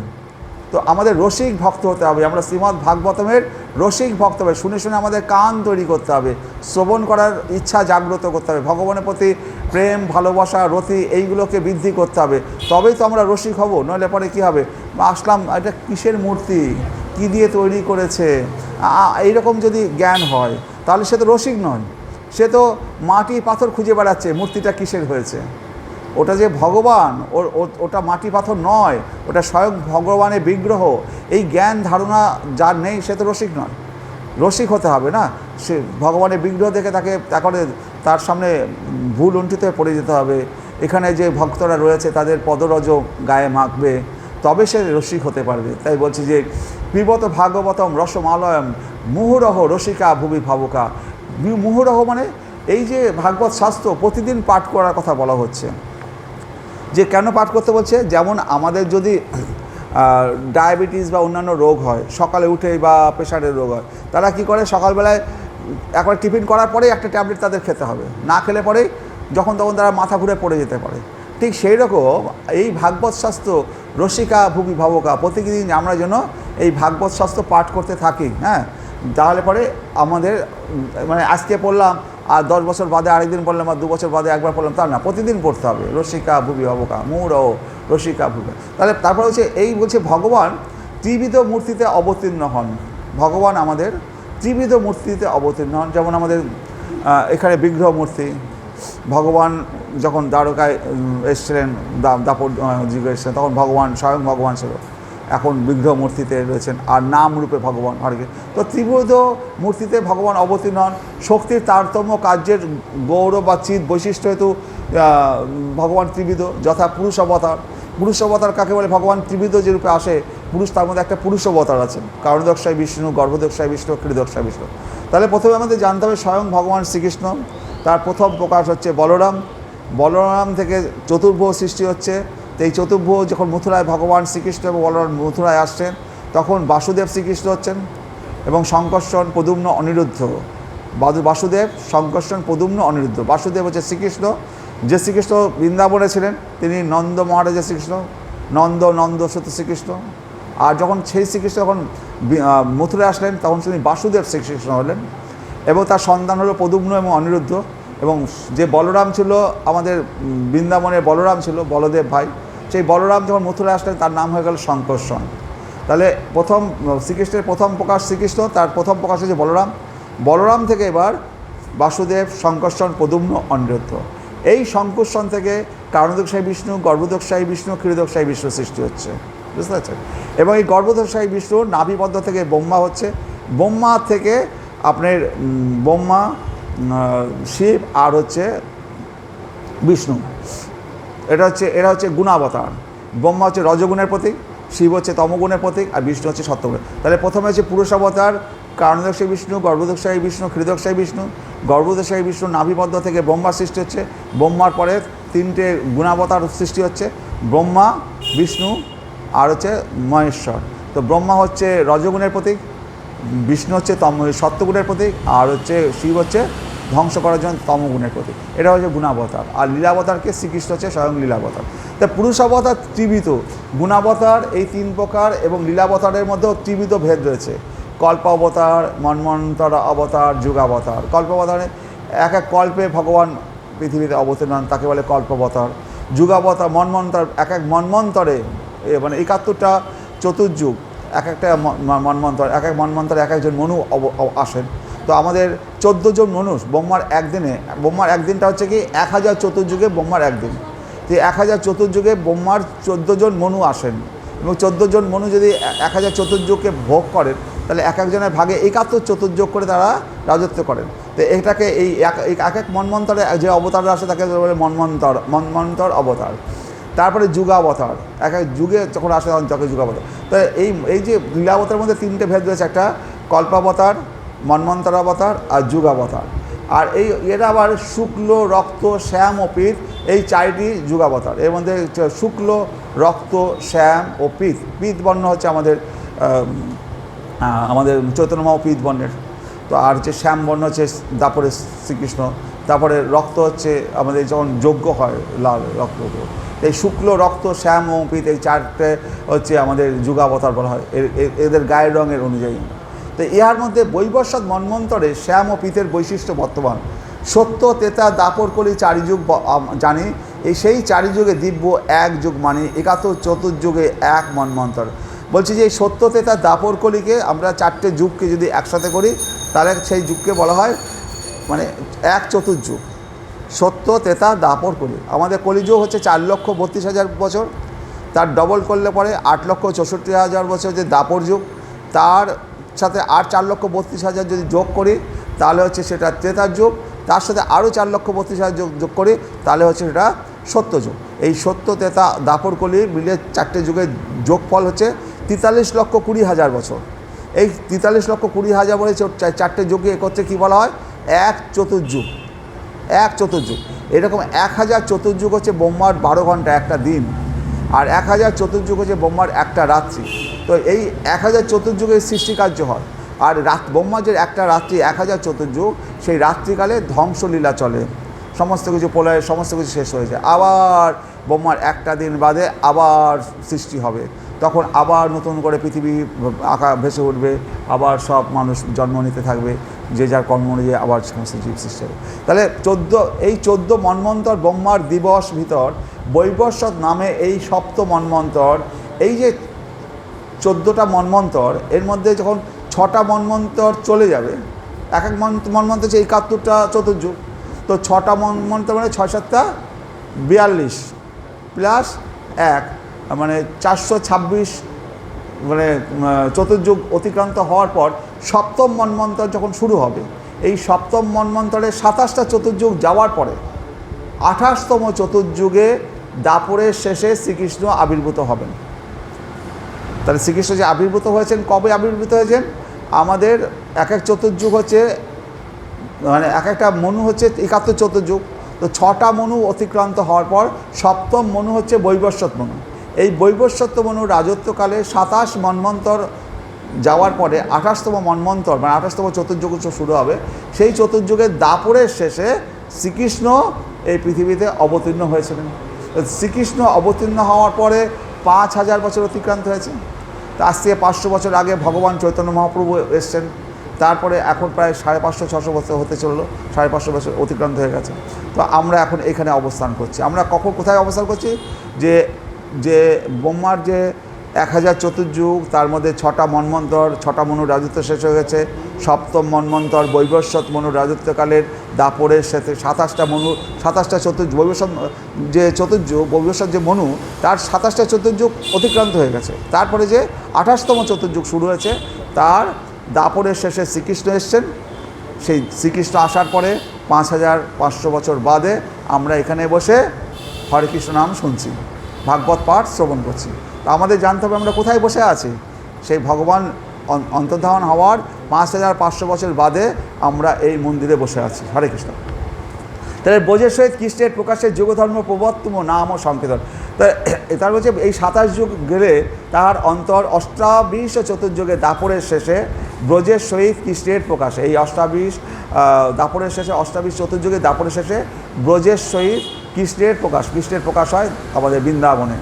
তো আমাদের রসিক ভক্ত হতে হবে। আমরা শ্রীমদ্ ভাগবতমের রসিক ভক্ত হবে। শুনে শুনে আমাদের কান তৈরি করতে হবে, শ্রবণ করার ইচ্ছা জাগ্রত করতে হবে, ভগবানের প্রতি প্রেম ভালোবাসা রতি এইগুলোকে বৃদ্ধি করতে হবে। তবেই তো আমরা রসিক হব। নইলে পরে কী হবে? আসলাম, এটা কিসের মূর্তি, কী দিয়ে তৈরি করেছে, এইরকম যদি জ্ঞান হয়, তাহলে সে তো রসিক নয়, সে তো মাটি পাথর খুঁজে বেড়াচ্ছে মূর্তিটা কিসের হয়েছে। ওটা যে ভগবান, ওটা মাটি পাথর নয়, ওটা স্বয়ং ভগবানের বিগ্রহ। এই জ্ঞান ধারণা যার নেই, সে তো রসিক নয়। রসিক হতে হবে না, সে ভগবানের বিগ্রহ দেখে তার সামনে ভুল লুণ্ঠিত হয়ে পড়ে যেতে হবে। এখানে যে ভক্তরা রয়েছে তাদের পদরজ গায়ে মাখবে, তবে সে রসিক হতে পারবে। তাই বলছি যে পিবত ভাগবতম রসমালয়ম মুহুরহ রসিকা ভুবি ভাবুকা। মুহুরহ মানে এই যে ভাগবত শাস্ত্র প্রতিদিন পাঠ করার কথা বলা হচ্ছে। যে কেন পাঠ করতে বলছে? যেমন আমাদের যদি ডায়াবেটিস বা অন্যান্য রোগ হয়, সকালে উঠে বা প্রেশারের রোগ হয়, তারা কি করে? সকালবেলায় একবার টিফিন করার পরেই একটা ট্যাবলেট তাদের খেতে হবে, না খেলে পরেই যখন তখন তারা মাথা ঘুরে পড়ে যেতে পারে। ঠিক সেই রকম এই ভাগবত শাস্ত্র রসিকা ভুবি ভাবকা, প্রতিদিন আমরা যেন এই ভাগবত শাস্ত্র পাঠ করতে থাকি। হ্যাঁ, তাহলে পরে আমাদের মানে আজকে পড়লাম আর 10 বছর বাদে আরেকদিন পড়লাম, আর 2 বছর বাদে একবার পড়লাম, তা না, প্রতিদিন পড়তে হবে। রসিকা ভুবি ভাবকা মূঢ় রসিকা ভুবি। তাহলে তারপর হচ্ছে এই বলছে ভগবান ত্রিবিধ মূর্তিতে অবতীর্ণ হন। ভগবান আমাদের ত্রিবিধ মূর্তিতে অবতীর্ণ হন। যেমন আমাদের এখানে বিগ্রহ মূর্তি, ভগবান যখন দ্বারকায় এসেছিলেন, দাপর যুগে এসেছিলেন, তখন ভগবান স্বয়ং ভগবান ছিল, এখন বিগ্রহ মূর্তিতে রয়েছেন, আর নাম রূপে ভগবান হরকে। তো ত্রিবিধ মূর্তিতে ভগবান অবতীর্ণ হন। শক্তির তারতম্য কার্যের গৌরব বা চিৎ বৈশিষ্ট্য হেতু ভগবান ত্রিবিধ, যথা পুরুষ অবতার। পুরুষ অবতার কাকে বলে? ভগবান ত্রিবিধ যে রূপে আসে পুরুষ, তার মধ্যে একটা পুরুষ অবতার আছেন, কারণদক্ষায় বিষ্ণু, গর্ভদক্ষায় বিষ্ণু, ক্রীড়দক্ষায় বিষ্ণু। তাহলে প্রথমে আমাদের জানতে হবে স্বয়ং ভগবান শ্রীকৃষ্ণ, তার প্রথম প্রকাশ হচ্ছে বলরাম। বলরাম থেকে চতুর্ভুজ সৃষ্টি হচ্ছে। তো এই চতুর্ভুজ যখন মথুরায় ভগবান শ্রীকৃষ্ণ এবং বলরাম মথুরায় আসছেন, তখন বাসুদেব শ্রীকৃষ্ণ হচ্ছেন এবং শঙ্কর্ষণ, প্রদ্যুম্ন, অনিরুদ্ধ। বাসুদেব, শঙ্কর্ষণ, প্রদ্যুম্ন, অনিরুদ্ধ। বাসুদেব হচ্ছে শ্রীকৃষ্ণ, যে শ্রীকৃষ্ণ বৃন্দাবনে ছিলেন, তিনি নন্দ মহারাজের শ্রীকৃষ্ণ, নন্দ সত্য শ্রীকৃষ্ণ। আর যখন সেই শ্রীকৃষ্ণ যখন মথুরায় আসলেন, তখন তিনি বাসুদেব শ্রীকৃষ্ণ হলেন এবং তার সন্তান হলো প্রদ্যুম্ন এবং অনিরুদ্ধ। এবং যে বলরাম ছিল আমাদের বৃন্দাবনের বলরাম ছিল, বলদেব ভাই, সেই বলরাম যখন মথুরায় আসলেন তার নাম হয়ে গেল শঙ্কর্ষণ। তাহলে প্রথম শ্রীকৃষ্ণের প্রথম প্রকাশ শ্রীকৃষ্ণ, তার প্রথম প্রকাশ হচ্ছে বলরাম। বলরাম থেকে এবার বাসুদেব, শঙ্কর্ষণ, প্রদ্যুম্ন, অনিরুদ্ধ। এই শঙ্কর্ষণ থেকে কারণদক্ষায় বিষ্ণু, গর্ভদক্ষায় বিষ্ণু, ক্রীড়দক্ষায় বিষ্ণু সৃষ্টি হচ্ছে, বুঝতে পারছেন? এবং এই গর্ভদক্ষায় বিষ্ণু নাভিপদ্ম থেকে ব্রহ্মা হচ্ছে, ব্রহ্মা থেকে আপনার ব্রহ্মা, শিব আর হচ্ছে বিষ্ণু। এরা হচ্ছে গুণাবতার। ব্রহ্মা হচ্ছে রজগুণের প্রতীক, শিব হচ্ছে তমগুণের প্রতীক, আর বিষ্ণু হচ্ছে সত্যগুণের। তাহলে প্রথমে হচ্ছে পুরুষ অবতার, কারণদক্ষায় বিষ্ণু, গর্ভদক্ষায় বিষ্ণু, ক্রীড়দক্ষায় বিষ্ণু। গর্ভদক্ষায় বিষ্ণু নাভিপদ্ম থেকে ব্রহ্মা সৃষ্টি হচ্ছে। ব্রহ্মার পরে তিনটে গুণাবতার সৃষ্টি হচ্ছে, ব্রহ্মা, বিষ্ণু আর হচ্ছে মহেশ্বর। তো ব্রহ্মা হচ্ছে রজগুণের প্রতীক, বিষ্ণু হচ্ছে সত্যগুণের প্রতীক, আর হচ্ছে শিব হচ্ছে ধ্বংস করার জন্য তমগুণের প্রতীক। এটা হচ্ছে গুণাবতার। আর লীলাবতারকে শ্রীকৃষ্ণ হচ্ছে স্বয়ং লীলাবতার। তা পুরুষ অবতার ত্রিবিধ, গুণাবতার এই তিন প্রকার, এবং লীলাবতারের মধ্যেও ত্রিবিধ ভেদ রয়েছে। কল্প অবতার, মন্বন্তর অবতার, যুগাবতার। কল্প অবতারে এক এক কল্পে ভগবান পৃথিবীতে অবতীর্ণ হন, তাকে বলে কল্পাবতার। যুগাবতার, মন্বন্তর, এক এক মন্বন্তরে, মানে 71টা চতুর্যুগ, এক একটা মন্বন্তর, এক এক মন্বন্তরে এক একজন মনু আসেন। তো আমাদের 14 জন মনুষ ব্রহ্মার একদিনে, ব্রহ্মার একদিনটা হচ্ছে কি 1000 চতুর্যুগে ব্রহ্মার একদিন। তো 1000 চতুর্যুগে ব্রহ্মার 14 জন মনু আসেন, এবং 14 জন মনু যদি 1000 চতুর্যুগকে ভোগ করেন, তাহলে এক একজনের ভাগে 71 চতুর্যুগ করে তারা রাজত্ব করেন। তো এটাকে এই এক এক মন্বন্তরে যে অবতাররা আসে তাকে বলে মন্বন্তর অবতার। তারপরে যুগাবতার, এক এক যুগে যখন আসে তখন তাকে যুগাবতার। তো এই যে লীলাবতারের মধ্যে তিনটে ভেদ রয়েছে, একটা কল্পাবতার, মন্বন্তর অবতার আর যুগাবতার। আর এরা আবার শুক্ল, রক্ত, শ্যাম ও পীত, এই চারটি যুগাবতার। এর মধ্যে শুক্ল, রক্ত, শ্যাম ও পীত, পীত বর্ণ হচ্ছে আমাদের চৈতন্য মহাপীত বর্ণের। তো আর হচ্ছে শ্যাম বর্ণ হচ্ছে তারপরে শ্রীকৃষ্ণ, তারপরে রক্ত হচ্ছে আমাদের যখন যজ্ঞ হয় লাল রক্ত। এই শুক্ল, রক্ত, শ্যাম ও পীত এই চারটে হচ্ছে আমাদের যুগাবতার বলা হয় এদের গায়ের রঙের অনুযায়ী। তো ইহার মধ্যে বৈবস্বত মন্বন্তরে শ্যাম ও পীতের বৈশিষ্ট্য বর্তমান। সত্য, তেতা, দাপর, কলি 4 যুগ জানি, এই সেই 4 যুগে দিব্য 1 যুগ মানি, 71 চতুর্যুগে 1 মন্বন্তর। বলছি যে এই সত্য, তেতা, দাপর, কলিকে আমরা 4টে যুগকে যদি একসাথে করি, তাহলে সেই যুগকে বলা হয় মানে 1 চতুর্যুগ। সত্য, তেতা, দাপর, কলি। আমাদের কলিযুগ হচ্ছে 4,32,000 বছর, তার ডবল করলে পরে 8,64,000 বছর যে দাপর যুগ, তার সাথে আর 4,32,000 যদি যোগ করি তাহলে হচ্ছে সেটা ত্রেতার যুগ, তার সাথে আরও 4,32,000 যোগ করি তাহলে হচ্ছে সেটা সত্য যুগ। এই সত্য, তেতা, দাপর, কলি মিলে 4টে যুগের যোগফল হচ্ছে 43,20,000 বছর। এই 43,20,000 বলে 4টে যুগে একত্রে কী বলা হয়? 1 চতুর্যুগ। 1 চতুর্যুগ। এরকম 1000 চতুর্যুগ হচ্ছে ব্রহ্মার 12 ঘন্টা একটা দিন, আর 1000 চতুর্যুগ হচ্ছে ব্রহ্মার একটা রাত্রি। তো এই 1000 চতুর্যুগের সৃষ্টিকার্য হয়, আর ব্রহ্মার যে একটা রাত্রি 1000 চতুর্যুগ, সেই রাত্রিকালে ধ্বংসলীলা চলে, সমস্ত কিছু প্রলয়ের সমস্ত কিছু শেষ হয়ে যায়। আবার ব্রহ্মার একটা দিন বাদে আবার সৃষ্টি হবে, তখন আবার নতুন করে পৃথিবী ভেসে উঠবে, আবার সব মানুষ জন্ম নিতে থাকবে, যে যার কর্ম অনুযায়ী আবার সমস্ত জীব সৃষ্টি হবে। তাহলে 14 মন্বন্তর ব্রহ্মার দিবস ভিতর বৈবস্বত নামে এই 7ম মন্বন্তর, এই যে 14টা মন্বন্তর, এর মধ্যে যখন 6টা মন্বন্তর চলে যাবে, এক এক মন্বন্তর হচ্ছে 71টা চতুর্যুগ, তো 6টা মন্বন্তর মানে 6 7 42 প্লাস 1 মানে 426 মানে চতুর্যুগ অতিক্রান্ত হওয়ার পর সপ্তম মন্বন্তর যখন শুরু হবে, এই সপ্তম মন্বন্তরে 27টা চতুর্যুগ যাওয়ার পরে 28তম চতুর্যুগে দাপরের শেষে শ্রীকৃষ্ণ আবির্ভূত হবেন। তাহলে শ্রীকৃষ্ণ যে আবির্ভূত হয়েছেন, কবে আবির্ভূত হয়েছেন? আমাদের এক এক চতুর্যুগ হচ্ছে মানে এক একটা মনু হচ্ছে 71 চতুর্যুগ। তো 6টা মনু অতিক্রান্ত হওয়ার পর সপ্তম মনু হচ্ছে বৈবস্বত মনু। এই বৈবস্বত মনুর রাজত্বকালে 27 মন্বন্তর যাওয়ার পরে 28তম মন্বন্তর মানে 28তম চতুর্যুগ শুরু হবে। সেই চতুর্যুগের দাপরের শেষে শ্রীকৃষ্ণ এই পৃথিবীতে অবতীর্ণ হয়েছিলেন। শ্রীকৃষ্ণ অবতীর্ণ হওয়ার পরে 5000 বছর অতিক্রান্ত হয়েছে। তা আজ থেকে 500 বছর আগে ভগবান চৈতন্য মহাপ্রভু এসছেন। তারপরে এখন প্রায় 550-600 বছর হতে চললো, 550 বছর অতিক্রান্ত হয়ে গেছে। তো আমরা এখন এখানে অবস্থান করছি। আমরা কোথায় অবস্থান করছি? যে ব্রহ্মার যে 1000 চতুর্যুগ, তার মধ্যে 6টা মন্বন্তর, 6টা মনুর রাজত্ব শেষ হয়ে গেছে। সপ্তম মন্বন্তর বৈবস্বত মনুর রাজত্বকালের দাপরের সাথে 27টা মনু, 27টা চতুর্যুগ বৈবস্বত যে মনু, তার 27টা চতুর্যুগ অতিক্রান্ত হয়ে গেছে। তারপরে যে 28তম চতুর্যুগ শুরু হয়েছে, তার দাপরের শেষে শ্রীকৃষ্ণ এসছেন। সেই শ্রীকৃষ্ণ আসার পরে 5500 বছর বাদে আমরা এখানে বসে হরে কৃষ্ণ নাম শুনছি, ভাগবত পাঠ শ্রবণ করছি। তো আমাদের জানতে হবে আমরা কোথায় বসে আছি। সেই ভগবান অন্তর্ধান হওয়ার 5500 বছর বাদে আমরা এই মন্দিরে বসে আছি। হরে কৃষ্ণ। তাহলে ব্রজের সহিত কৃষ্ণের প্রকাশের যুগধর্ম প্রবর্তম নাম ও সংকীর্তন। তার বলছে এই 27 যুগ গেলে তাহার অন্তর 28 চতুর্যুগে দাপরের শেষে ব্রজের সহিত কৃষ্ণের প্রকাশ। এই 28 দাপরের শেষে 28 চতুর্যুগে দাপরের শেষে ব্রজের সহিত কৃষ্ণের প্রকাশ হয় আমাদের বৃন্দাবনে।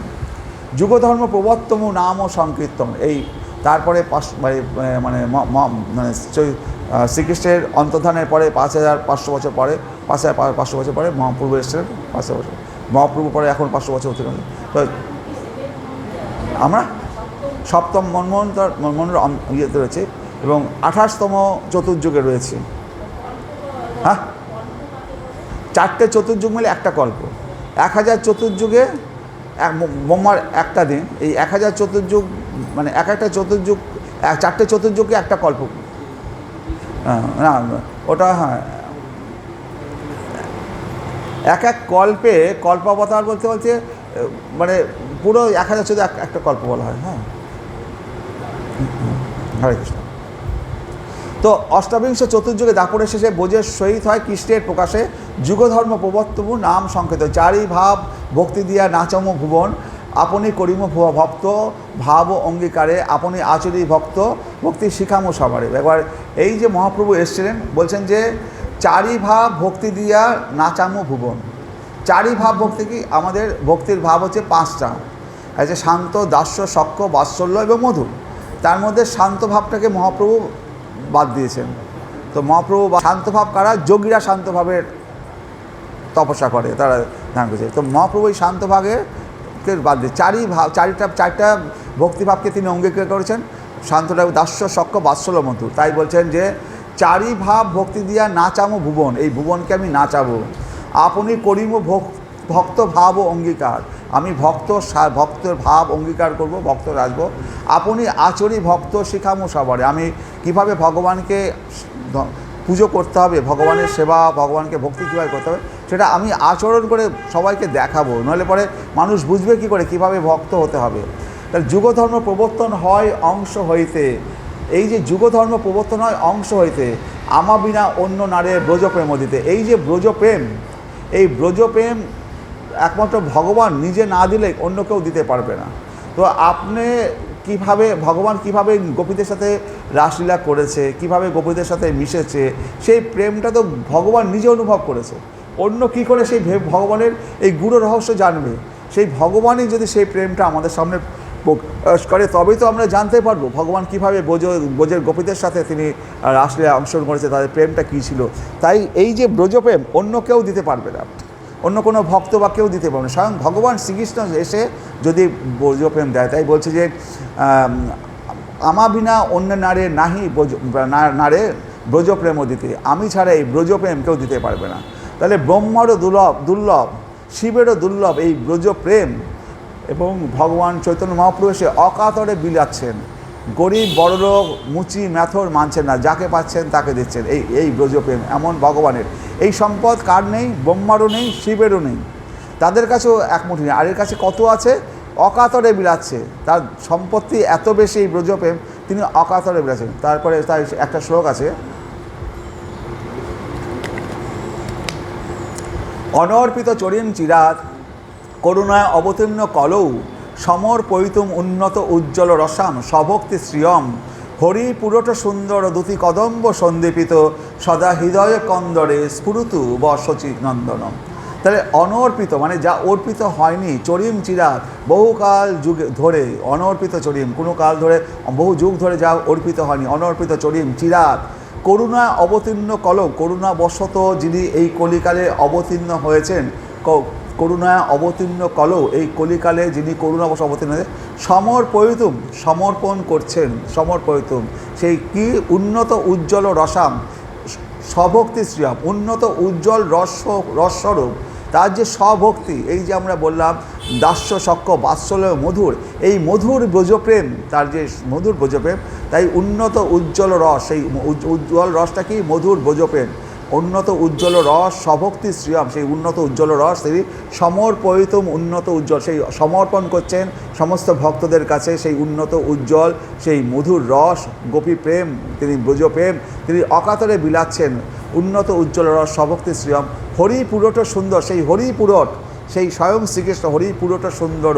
যুগধর্ম প্রবর্তম নাম ও সংকীর্তন। এই তারপরে মানে শ্রীকৃষ্ণের অন্তর্ধানের পরে 5500 বছর পরে 5500 বছর পরে মহাপ্রভু এসেছিলেন। 500 বছর মহাপ্রভু পরে এখন 500 বছর অতিক্রান্ত। তো আমরা সপ্তম মন্বন্তর ইয়েতে রয়েছে এবং 28তম চতুর্যুগে রয়েছে। হ্যাঁ, 4টে চতুর্যুগ মিলে একটা কল্প। 1000 চতুর্যুগে ব্রহ্মার একটা দিন। এই 1000 চতুর্যুগ মানে এক একটা চতুর্যুগ, 4টে চতুর্যুগে একটা কল্প। না ওটা হ্যাঁ, এক এক কল্পে কল্পাবতার বলতে মানে পুরো 1000 চতুর্যুগ একটা কল্প বলা হয়। হ্যাঁ, হরে কৃষ্ণ। তো অষ্টাবিংশ চতুর্যুগে দাপরের শেষে ব্রজের সহিত হয় কৃষ্ণের প্রকাশে যুগধর্ম প্রবর্তমু নাম সংকেত। চারি ভাব ভক্তি দিয়া নাচম ভুবন, আপনি করিম ভক্ত ভাব অঙ্গীকারে, আপনি আচরি ভক্ত ভক্তি শিখামো সবারে। এবার এই যে মহাপ্রভু এসেছিলেন বলছেন যে চারি ভাব ভক্তি দিয়া নাচামো ভুবন। চারি ভাব ভক্তি কি? আমাদের ভক্তির ভাব হচ্ছে 5টা, আছে শান্ত, দাস্য, সখ্য, বাৎসল্য এবং মধুর। তার মধ্যে শান্ত ভাবটাকে মহাপ্রভু বাদ দিয়েছেন। তো মহাপ্রভু শান্ত ভাব কারা? যোগীরা শান্ত ভাবের তপস্যা করে, তারা ধ্যান করছে। তো মহাপ্রভু এই শান্ত ভাবের বাদ দিয়ে চারটা ভক্তিভাবকে তিনি অঙ্গীকার করেছেন। শান্তটা দাস্য, সখ্য, বাৎসল্য, মধুর। তাই বলছেন যে চারি ভাব ভক্তি দিয়া নাচামো ভুবন, এই ভুবনকে আমি নাচাবো। আপনি করিম ভক্ত ভাব ও অঙ্গীকার, আমি ভক্তের ভাব অঙ্গীকার করব, ভক্ত আসবো। আপনি আচরি ভক্ত শিখামো সবারে, আমি কিভাবে ভগবানকে পুজো করতে হবে, ভগবানের সেবা, ভগবানকে ভক্তি কীভাবে করতে হবে সেটা আমি আচরণ করে সবাইকে দেখাবো। নইলে পরে মানুষ বুঝবে কী করে কীভাবে ভক্ত হতে হবে। তাহলে যুগধর্ম প্রবর্তন হয় অংশ হইতে। এই যে যুগধর্ম প্রবর্তন হয় অংশ হইতে, আমা বিনা অন্য নারে ব্রজপ্রেম দিতে। এই যে ব্রজপ্রেম, এই ব্রজপ্রেম একমাত্র ভগবান নিজে না দিলে অন্য কেউ দিতে পারবে না। তো আপনি কিভাবে ভগবান কিভাবে গোপীদের সাথে রাসলীলা করেছে, কিভাবে গোপীদের সাথে মিশেছে, সেই প্রেমটা তো ভগবান নিজে অনুভব করেছে। অন্য কি করে সেই ভগবানের এই গূঢ় রহস্য জানবে? সেই ভগবানই যদি সেই প্রেমটা আমাদের সামনে প্রকাশ করে তবেই তো আমরা জানতে পারবো ভগবান কীভাবে ব্রজের গোপীদের সাথে তিনি রাসলীলায় অংশগ্রহণ করেছে, তাদের প্রেমটা কী ছিল। তাই এই যে ব্রজপ্রেম অন্য কেউ দিতে পারবে না, অন্য কোনো ভক্ত বা কেউ দিতে পারবে না। স্বয়ং ভগবান শ্রীকৃষ্ণ এসে যদি ব্রজপ্রেম দেয়। তাই বলছে যে আমা বিনা অন্য নারে নাহি নারে ব্রজপ্রেম দিতে, আমি ছাড়া এই ব্রজপ্রেম কেউ দিতে পারবে না। তাহলে ব্রহ্মারও দুর্লভ দুর্লভ, শিবেরও দুর্লভ এই ব্রজ প্রেম। এবং ভগবান চৈতন্য মহাপ্রভু এসে অকাতরে বিলাচ্ছেন, গরিব বড়লোক মুচি ম্যাথর মানছেন না, যাকে পাচ্ছেন তাকে দিচ্ছেন। এই ব্রজপ্রেম এমন ভগবানের। এই সম্পদ কার নেই? ব্রহ্মারও নেই, শিবেরও নেই, তাদের কাছেও এক মুঠি নেই। আর এর কাছে কত আছে? অকাতরে বিলাচ্ছে, তার সম্পত্তি এত বেশি এই ব্রজপ্রেম, তিনি অকাতরে বিলাচ্ছেন। তারপরে তার একটা শ্লোক আছে, অনর্পিত চরিম চিরাত করুণায় অবতীর্ণ কলৌ সমর্পয়িতুম উন্নত উজ্জ্বল রসাম স্বভক্তি শ্রিয়ম হরি পুরট সুন্দর দুতি কদম্ব সন্দীপিত সদা হৃদয় কন্দরে স্ফুরুতু বর্ষচি নন্দনম। তাহলে অনর্পিত মানে যা অর্পিত হয়নি, চরিম চিরাত বহুকাল যুগে ধরে, অনর্পিত চরিম কোনো কাল ধরে বহু যুগ ধরে যা অর্পিত হয়নি, অনর্পিত চরিম চিরাত করুণা অবতীর্ণ কলৌ, করুণাবশত যিনি এই কলিকালে অবতীর্ণ হয়েছেন, করুণায় অবতীর্ণ কলৌ, এই কলিকালে যিনি করুণাবশ অবতীর্ণ হয়েছে, সমর্পয়িতুম সমর্পণ করছেন, সমর্পয়িতুম সেই কি উন্নত উজ্জ্বল রসাম স্বভক্তি শ্রিয়ম, উন্নত উজ্জ্বল রসস্বরূপ তার যে স্বভক্তি, এই যে আমরা বললাম দাস্য সক্ষ বাৎসল্য মধুর, এই মধুর ব্রজপ্রেম, তার যে মধুর ব্রজপ্রেম, তাই উন্নত উজ্জ্বল রস, সেই উজ্জ্বল রসটা কি? মধুর ব্রজপ্রেম, উন্নত উজ্জ্বল রস স্বভক্তি শ্রিয়ম, সেই উন্নত উজ্জ্বল রস তিনি সমর্পয়িতুম উন্নত উজ্জ্বল, সেই সমর্পণ করছেন সমস্ত ভক্তদের কাছে সেই উন্নত উজ্জ্বল সেই মধুর রস গোপী প্রেম, তিনি ব্রজপ্রেম তিনি অকাতরে বিলাচ্ছেন, উন্নত উজ্জ্বল রস স্বভক্তি শ্রিয়ম হরি পুরট সুন্দর, সেই হরি পুরট সেই স্বয়ং শ্রীকৃষ্ণ হরি পুরট সুন্দর,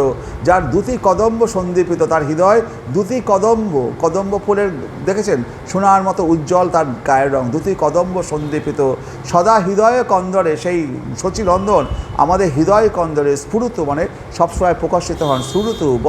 যার দুতি কদম্ব সন্দীপিত, তার হৃদয় দুতি কদম্ব, কদম্ব ফুলের দেখেছেন সোনার মতো উজ্জ্বল তার গায়ের রং, দুতি কদম্ব সন্দীপিত সদা হৃদয় কন্দরে, সেই শচীনন্দন আমাদের হৃদয় কন্দরে স্ফুরুত মানে সবসময় প্রকাশিত হন, স্ফুরুত ব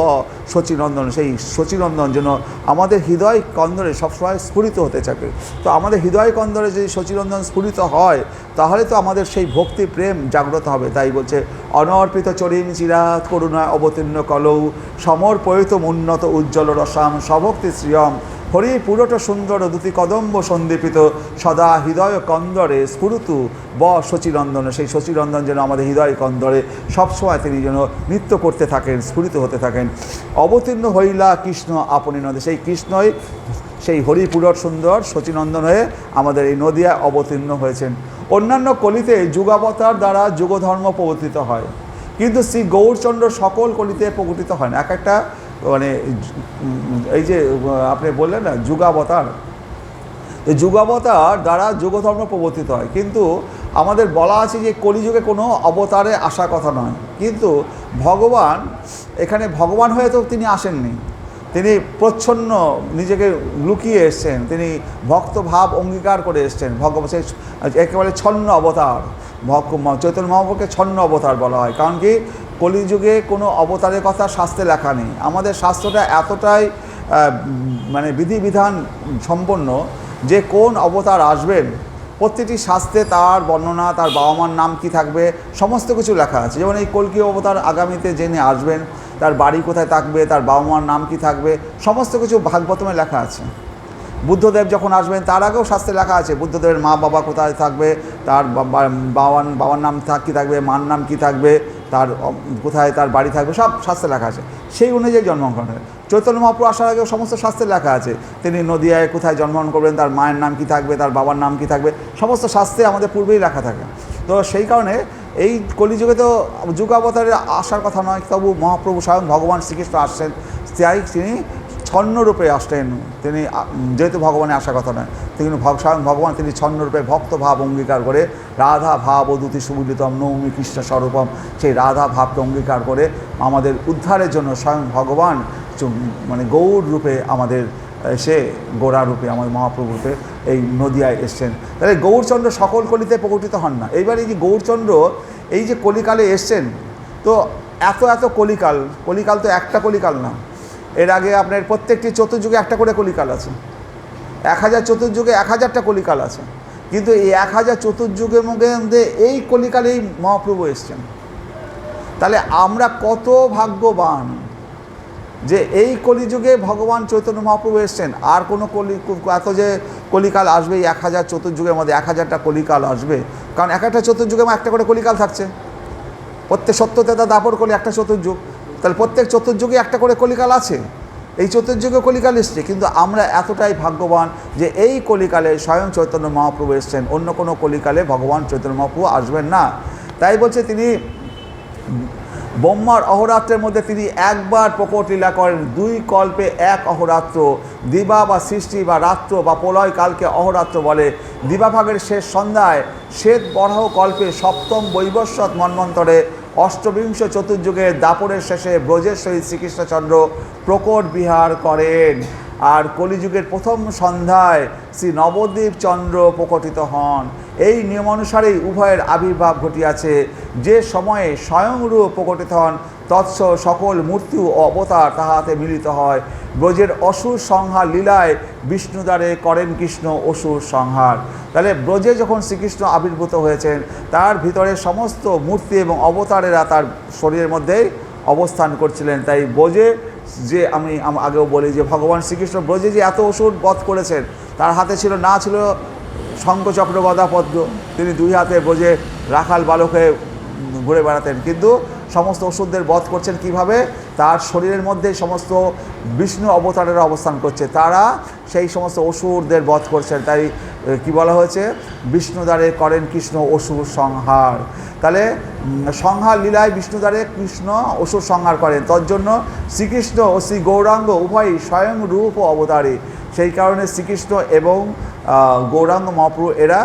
শচীনন্দন, সেই শচীনন্দন যেন আমাদের হৃদয় কন্দরে সবসময় স্ফুরিত হতে থাকে। তো আমাদের হৃদয় কন্দরে যদি শচীনন্দন স্ফুরিত হয় তাহলে তো আমাদের সেই ভক্তি প্রেম জাগ্রত হবে। তাই বলছে অনর্পিত চরিম চিরাত করুণা অবতীর্ণ কলৌ সমর্পয়িতুম উন্নত উজ্জ্বল রসাম স্বভক্তি শ্রিয়ম হরি পুরট সুন্দর দুতি কদম্ব সন্দীপিত সদা হৃদয় কন্দরে স্ফুরুতু ব শচীনন্দন, সেই শচীনন্দন যেন আমাদের হৃদয় কন্দরে সবসময় তিনি যেন নৃত্য করতে থাকেন, স্ফুরিত হতে থাকেন। অবতীর্ণ হইলা কৃষ্ণ আপনি নদী, সেই কৃষ্ণই সেই হরি পুরট সুন্দর শচীনন্দন হয়ে আমাদের এই নদিয়া অবতীর্ণ হয়েছেন। অন্যান্য কলিতে যুগাবতার দ্বারা যুগধর্ম প্রবর্তিত হয়, কিন্তু শ্রী গৌরচন্দ্র সকল কলিতে প্রকটিত হয় না। এক একটা মানে এই যে আপনি বললেন না যুগাবতার, এই যুগাবতার দ্বারা যুগধর্ম প্রবর্তিত হয়, কিন্তু আমাদের বলা আছে যে কলিযুগে কোনো অবতারে আসার কথা নয়। কিন্তু ভগবান এখানে ভগবান হয়ে তো তিনি আসেননি, তিনি প্রচ্ছন্ন নিজেকে লুকিয়ে এসছেন, তিনি ভক্তভাব অঙ্গীকার করে এসছেন। ভগবান সেই একেবারে ছন্ন অবতার, চৈতন্য মহাপ্রভুকে ছন্ন অবতার বলা হয়। কারণ কি কলিযুগে কোনো অবতারের কথা শাস্ত্রে লেখা নেই। আমাদের শাস্ত্রটা এতটাই মানে বিধিবিধান সম্পন্ন যে কোন অবতার আসবেন প্রত্যেকটি শাস্ত্রে তার বর্ণনা, তার বাবা মার নাম কি থাকবে সমস্ত কিছু লেখা আছে। যেমন এই কল্কি অবতার আগামীতে যিনি আসবেন তার বাড়ি কোথায় থাকবে, তার বাবা মার নাম কি থাকবে সমস্ত কিছু ভাগবতমে লেখা আছে। বুদ্ধদেব যখন আসবেন তার আগেও শাস্ত্রে লেখা আছে বুদ্ধদেবের মা বাবা কোথায় থাকবে, তার বাবার নাম কী থাকবে, মার নাম কী থাকবে, তার কোথায় তার বাড়ি থাকবে, সব শাস্ত্রে লেখা আছে। সেই অনুযায়ী জন্মগ্রহণ হয়। চৈতন্য মহাপ্রভু আসার আগেও সমস্ত শাস্ত্রে লেখা আছে তিনি নদিয়ায় কোথায় জন্মগ্রহণ করবেন, তার মায়ের নাম কী থাকবে, তার বাবার নাম কী থাকবে, সমস্ত শাস্ত্রে আমাদের পূর্বেই লেখা থাকে। তো সেই কারণে এই কলিযুগে তো যুগাবতারের আসার কথা নয়, তবু মহাপ্রভু স্বয়ং ভগবান শ্রীকৃষ্ণ আসছেন, তাই তিনি ছন্নরূপে আসলেন। তিনি যেহেতু ভগবানের আসার কথা নয়, তিনি স্বয়ং ভগবান তিনি ছন্নরূপে ভক্তভাব অঙ্গীকার করে রাধা ভাব অদ্যুতি সুমিলিতম নৌমি কৃষ্ণ স্বরূপম, সেই রাধা ভাবকে অঙ্গীকার করে আমাদের উদ্ধারের জন্য স্বয়ং ভগবান মানে গৌর রূপে আমাদের সে গোড়া রূপে আমাদের মহাপ্রভু রূপে এই নদিয়ায় এসছেন। তাহলে গৌরচন্দ্র সকল কলিতে প্রকটিত হন না। এইবার এই যে গৌরচন্দ্র এই যে কলিকালে এসছেন, তো এত কলিকাল, কলিকাল তো একটা কলিকাল না, এর আগে আপনার প্রত্যেকটি চতুর্যুগে একটা করে কলিকাল আছে, 1000 চতুর্যুগে 1000টা কলিকাল আছে। কিন্তু এই 1000 চতুর্যুগের মধ্যে এই কলিকালেই মহাপ্রভু এসছেন। তাহলে আমরা কত ভাগ্যবান যে এই কলিযুগে ভগবান চৈতন্য মহাপ্রভু এসছেন। আর কোনো এত যে কলিকাল আসবে এই 1000 চতুর্যুগের মধ্যে 1000টা কলিকাল আসবে, কারণ এক একটা চতুর্যুগে একটা করে কলিকাল থাকছে, প্রত্যেক সত্যতেতা দাপর কলি একটা চতুর্যুগ, তাহলে প্রত্যেক চতুর্যুগে একটা করে কলিকাল আছে। এই চতুর্যুগে কলিকাল এসছে, কিন্তু আমরা এতটাই ভাগ্যবান যে এই কলিকালে স্বয়ং চৈতন্য মহাপ্রভু এসছেন, অন্য কোনো কলিকালে ভগবান চৈতন্য মহাপ্রভু আসবেন না। তাই বলছে তিনি ব্রহ্মার অহরাত্রের মধ্যে তিনি একবার প্রকট লীলা করেন, 2 কল্পে 1 অহরাত্র। দিবা বা সৃষ্টি বা রাত্র বা প্রলয় কালকে অহরাত্র বলে। দিবাভাগের শেষ সন্ধ্যায় শ্বেত বরাহ কল্পে সপ্তম বৈবস্বত মন্বন্তরে অষ্টবিংশ চতুর্যুগের দাপরের শেষে ব্রজের সহিত শ্রীকৃষ্ণচন্দ্র প্রকট বিহার করেন। আর কলিযুগের প্রথম সন্ধ্যায় শ্রী নবদ্বীপ চন্দ্র প্রকটিত হন। এই নিয়ম অনুসারেই উভয়ের আবির্ভাব ঘটিয়াছে। যে সময়ে স্বয়ংরূপ প্রকটিত হন তৎস সকল মূর্তি ও অবতার তাহাতে মিলিত হয়। ব্রজের অসুর সংহার লীলায় বিষ্ণুদ্বারে করেন কৃষ্ণ অসুর সংহার। তাহলে ব্রজে যখন শ্রীকৃষ্ণ আবির্ভূত হয়েছেন তার ভিতরে সমস্ত মূর্তি এবং অবতারেরা তার শরীরের মধ্যেই অবস্থান করছিলেন। তাই ব্রজে যে আমি আগেও বলি যে ভগবান শ্রীকৃষ্ণ ব্রজে যে এত অসুর বধ করেছেন, তার হাতে ছিল শঙ্খচক্র গদা পদ্ম, তিনি 2 হাতে ব্রজে রাখাল বালক হয়ে ঘুরে বেড়াতেন, কিন্তু সমস্ত অসুরদের বধ করছেন কিভাবে? তার শরীরের মধ্যে সমস্ত বিষ্ণু অবতারেরা অবস্থান করছে, তারা সেই সমস্ত অসুরদের বধ করছেন। তাই কি বলা হয়েছে? বিষ্ণুদ্বারে করেন কৃষ্ণ অসুর সংহার। তাহলে সংহার লীলায় বিষ্ণুদ্বারে কৃষ্ণ অসুর সংহার করেন, তজ্জন্য শ্রীকৃষ্ণ ও শ্রী গৌরাঙ্গ উভয়ই স্বয়ং রূপ ও অবতারী। সেই কারণে শ্রীকৃষ্ণ এবং গৌরাঙ্গ মহাপ্রভু এরা